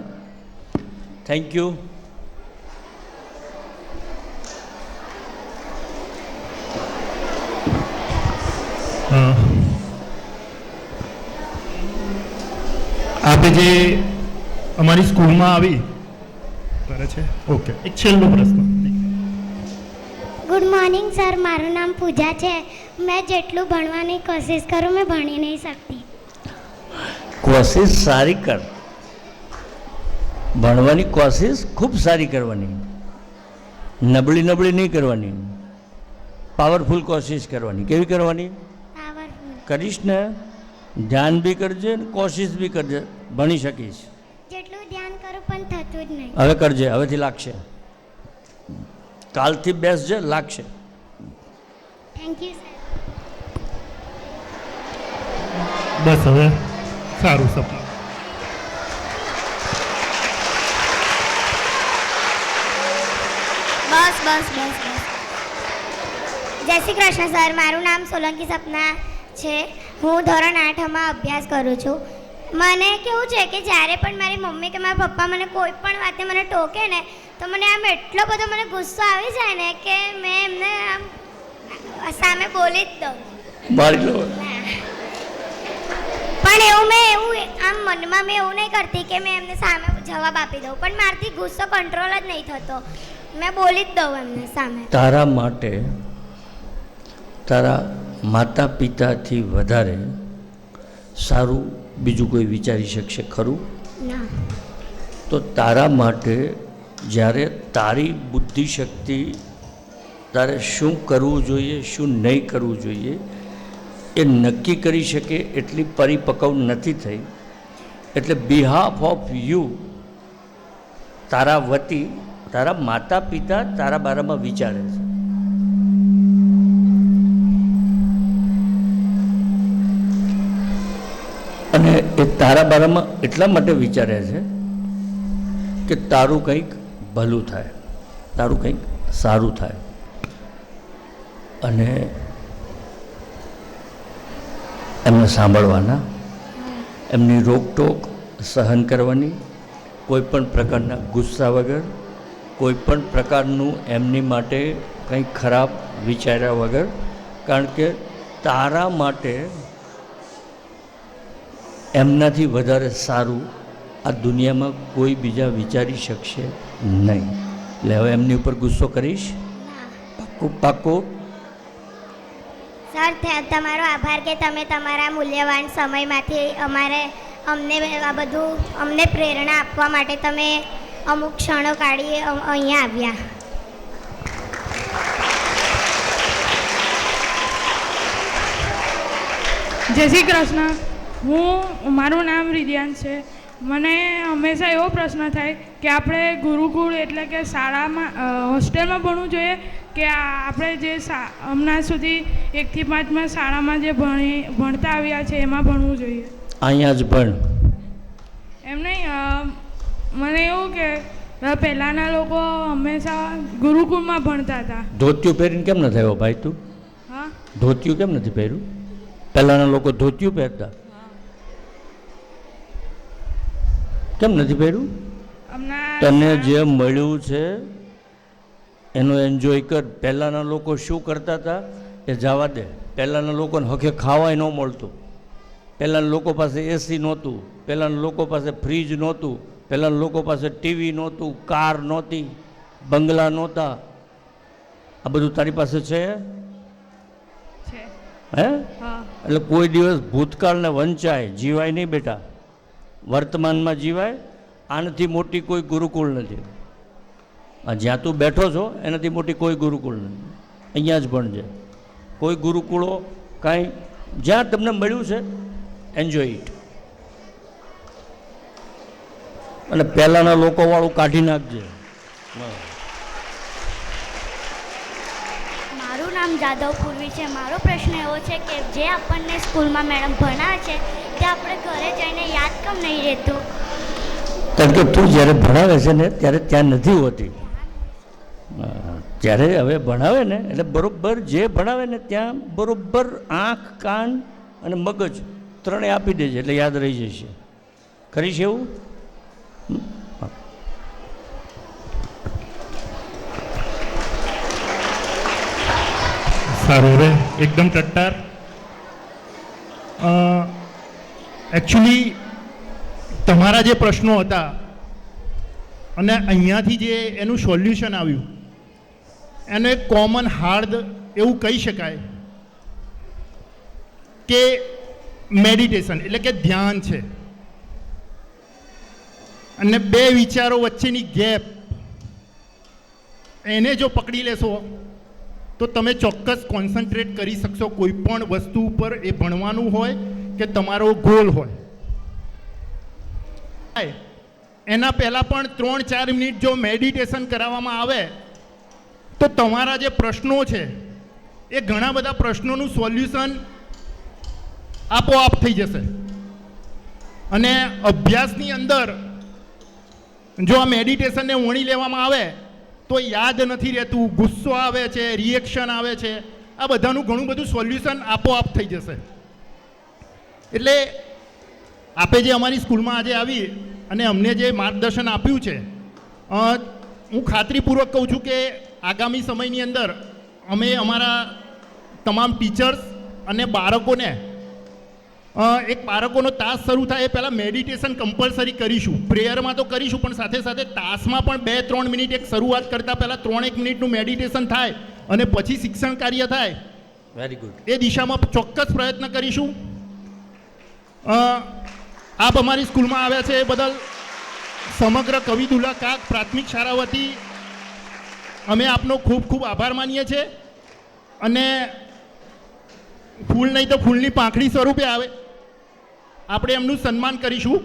थैंक यू। આપે જે અમારી સ્કૂલમાં આવી કરે છે, ઓકે, એક છેલ્લો પ્રશ્ન। ગુડ મોર્નિંગ સર, મારું નામ પૂજા છે। मैं જેટલું ભણવાની કોશિશ કરું मैं ભણી नहीं सकती। કોશિશ સારી કર, ભણવાની કોશિશ ખૂબ સારી કરવાની, નબળી નબળી નહીં કરવાની, પાવરફુલ કોશિશ કરવાની। કેવી કરવાની? પાવરફુલ। કરીશ ને ધ્યાન બી કરજે ને કોશિશ બી કરજે, ભણી શકીશ। જેટલું ધ્યાન કરું પણ થતું જ નહીં। હવે કરજે, હવેથી લાગશે, કાલથી બેસજે, લાગશે। Thank you sir. બસ હવે સારું સપનું। બસ બસ બસ બસ। જય શ્રી કૃષ્ણ સર, મારું નામ સોલંકી સપના છે। હું ધોરણ 8માં અભ્યાસ કરું છું। મને કેવું છે કે જ્યારે પણ મારી મમ્મી કે મારા પપ્પા મને કોઈ પણ વાતે મને ટોકે ને તો મને આમ એટલો બધો મને ગુસ્સો આવી જાય ને કે મેં એમને આમ સામે બોલી જ દઉં। પણ એવું આમ મનમાં મેં એવું નહીં કરતી કે મેં એમને સામે જવાબ આપી દઉં, પણ મારાથી ગુસ્સો કંટ્રોલ જ નહીં થતો, મેં બોલી જ દઉં એમને સામે। તારા માટે તારા માતા પિતાથી વધારે સારું બીજું કોઈ વિચારી શકશે ખરું? ના। તો તારા માટે જ્યારે તારી બુદ્ધિ શક્તિ તારે શું કરવું જોઈએ શું નહીં કરવું જોઈએ એ નક્કી કરી શકે એટલી પરિપક્વ નથી થઈ, એટલે બિહાફ ઓફ યુ તારા વતી તારા માતા પિતા તારા બારામાં વિચારે છે। અને એ તારા બારામાં એટલા માટે વિચારે છે કે તારું કંઈક ભલું થાય, તારું કંઈક સારું થાય। અને એમને સાંભળવાના, એમની રોકટોક સહન કરવાની, કોઈ પણ પ્રકારના ગુસ્સા વગર, કોઈ પણ પ્રકારનું એમની માટે કંઈ ખરાબ વિચાર્યા વગર, કારણ કે તારા માટે એમનાથી વધારે સારું આ દુનિયામાં કોઈ બીજા વિચારી શકશે નહીં। એટલે હવે એમની ઉપર ગુસ્સો કરીશ? પાક્કું પાક્કું? સર તમારો આભાર કે તમે તમારા મૂલ્યવાન સમયમાંથી અમને આ બધું અમને પ્રેરણા આપવા માટે તમે અમુક ક્ષણો કાઢી અહીંયા આવ્યા। જય શ્રી કૃષ્ણ। મારું નામ રિદ્યાન છે। મને હંમેશા એવો પ્રશ્ન થાય કે આપણે ગુરુકુળ એટલે કે શાળામાં હોસ્ટેલમાં ભણવું જોઈએ કે આપણે જે હમણાં સુધી 1 થી 5માં શાળામાં જે ભણતા આવ્યા છે એમાં ભણવું જોઈએ? અહીંયા જ ભણ। એમ નહીં, મને એવું કે પહેલાંના લોકો હંમેશા ગુરુકુળમાં ભણતા હતા। ધોતિયું પહેરીને કેમ નથી આવ્યો ભાઈ તું? હા, ધોતિયું કેમ નથી પહેર્યું? પહેલાંના લોકો ધોતિયું પહેરતા, કેમ નથી પહેર્યું? તને જે મળ્યું છે એનો એન્જોય કર. પહેલાંના લોકો શું કરતા હતા એ જવા દે. પહેલાંના લોકોને હકે ખાવાય ન મળતું. પહેલાંના લોકો પાસે એસી નહોતું. પહેલાંના લોકો પાસે ફ્રીજ નહોતું. પહેલાંના લોકો પાસે ટીવી નહોતું, કાર નહોતી, બંગલા નહોતા. આ બધું તારી પાસે છે? હે? એટલે કોઈ દિવસ ભૂતકાળને વંચાય જીવાય નહીં બેટા. વર્તમાનમાં જીવાય. આનાથી મોટી કોઈ ગુરુકુળ નથી. જ્યાં તું બેઠો છો એનાથી મોટી કોઈ ગુરુકુળ નથી. અહીંયા જ ભણજે. કોઈ ગુરુકુળો કાંઈ જ્યાં તમને મળ્યું છે એન્જોય ઇટ. અને પહેલાંના લોકોવાળું કાઢી નાખજે. મારું નામ જાદવ પૂર્વી છે. મારો પ્રશ્ન એવો છે કે જે આપણને સ્કૂલમાં મેડમ ભણાવે છે તે આપણે ઘરે જઈને યાદ કેમ નહીં રહેતું? કારણ કે તું જ્યારે ભણાવે છે ને ત્યારે ત્યાં નથી હોતી. જ્યારે હવે ભણાવે ને એટલે બરાબર જે ભણાવે ને ત્યાં બરાબર આંખ, કાન અને મગજ ત્રણેય આપી દેજે એટલે યાદ રહી જશે. કરીશ એવું? સારું રે, એકદમ ટટ્ટાર. એકચ્યુઅલી તમારા જે પ્રશ્નો હતા અને અહીંયાથી જે એનું સોલ્યુશન આવ્યું એનું એક કોમન હાર્દ એવું કહી શકાય કે મેડિટેશન એટલે કે ધ્યાન છે. અને બે વિચારો વચ્ચેની ગેપ એને જો પકડી લેશો તો તમે ચોક્કસ કોન્સન્ટ્રેટ કરી શકશો કોઈ પણ વસ્તુ ઉપર, એ ભણવાનું હોય કે તમારો ગોલ હોય. એના પહેલાં પણ 3-4 મિનિટ જો મેડિટેશન કરાવવામાં આવે તો તમારા જે પ્રશ્નો છે એ ઘણા બધા પ્રશ્નોનું સોલ્યુશન આપોઆપ થઈ જશે. અને અભ્યાસની અંદર જો આ મેડિટેશનને વણી લેવામાં આવે તો યાદ નથી રહેતું, ગુસ્સો આવે છે, રિએક્શન આવે છે, આ બધાનું ઘણું બધું સોલ્યુશન આપોઆપ થઈ જશે. એટલે આપે જે અમારી સ્કૂલમાં આજે આવી અને અમને જે માર્ગદર્શન આપ્યું છે, હું ખાતરીપૂર્વક કહું છું કે આગામી સમયની અંદર અમે અમારા તમામ ટીચર્સ અને બાળકોને એક બાળકોનો તાસ શરૂ થાય એ પહેલાં મેડિટેશન કમ્પલસરી કરીશું. પ્રેયરમાં તો કરીશું પણ સાથે સાથે તાસમાં પણ 2-3 મિનિટ એક શરૂઆત કરતાં પહેલાં 3-1 મિનિટનું મેડિટેશન થાય અને પછી શિક્ષણ કાર્ય થાય. Very good. એ દિશામાં ચોક્કસ પ્રયત્ન કરીશું. આપ અમારી સ્કૂલમાં આવ્યા છે એ બદલ સમગ્ર કવિદુલ્લા કાક પ્રાથમિક શાળા વતી અમે આપનો ખૂબ ખૂબ આભાર માનીએ છીએ. અને ફૂલ નહીં તો ફૂલની પાંખડી સ્વરૂપે આવે આપણે એમનું સન્માન કરીશું.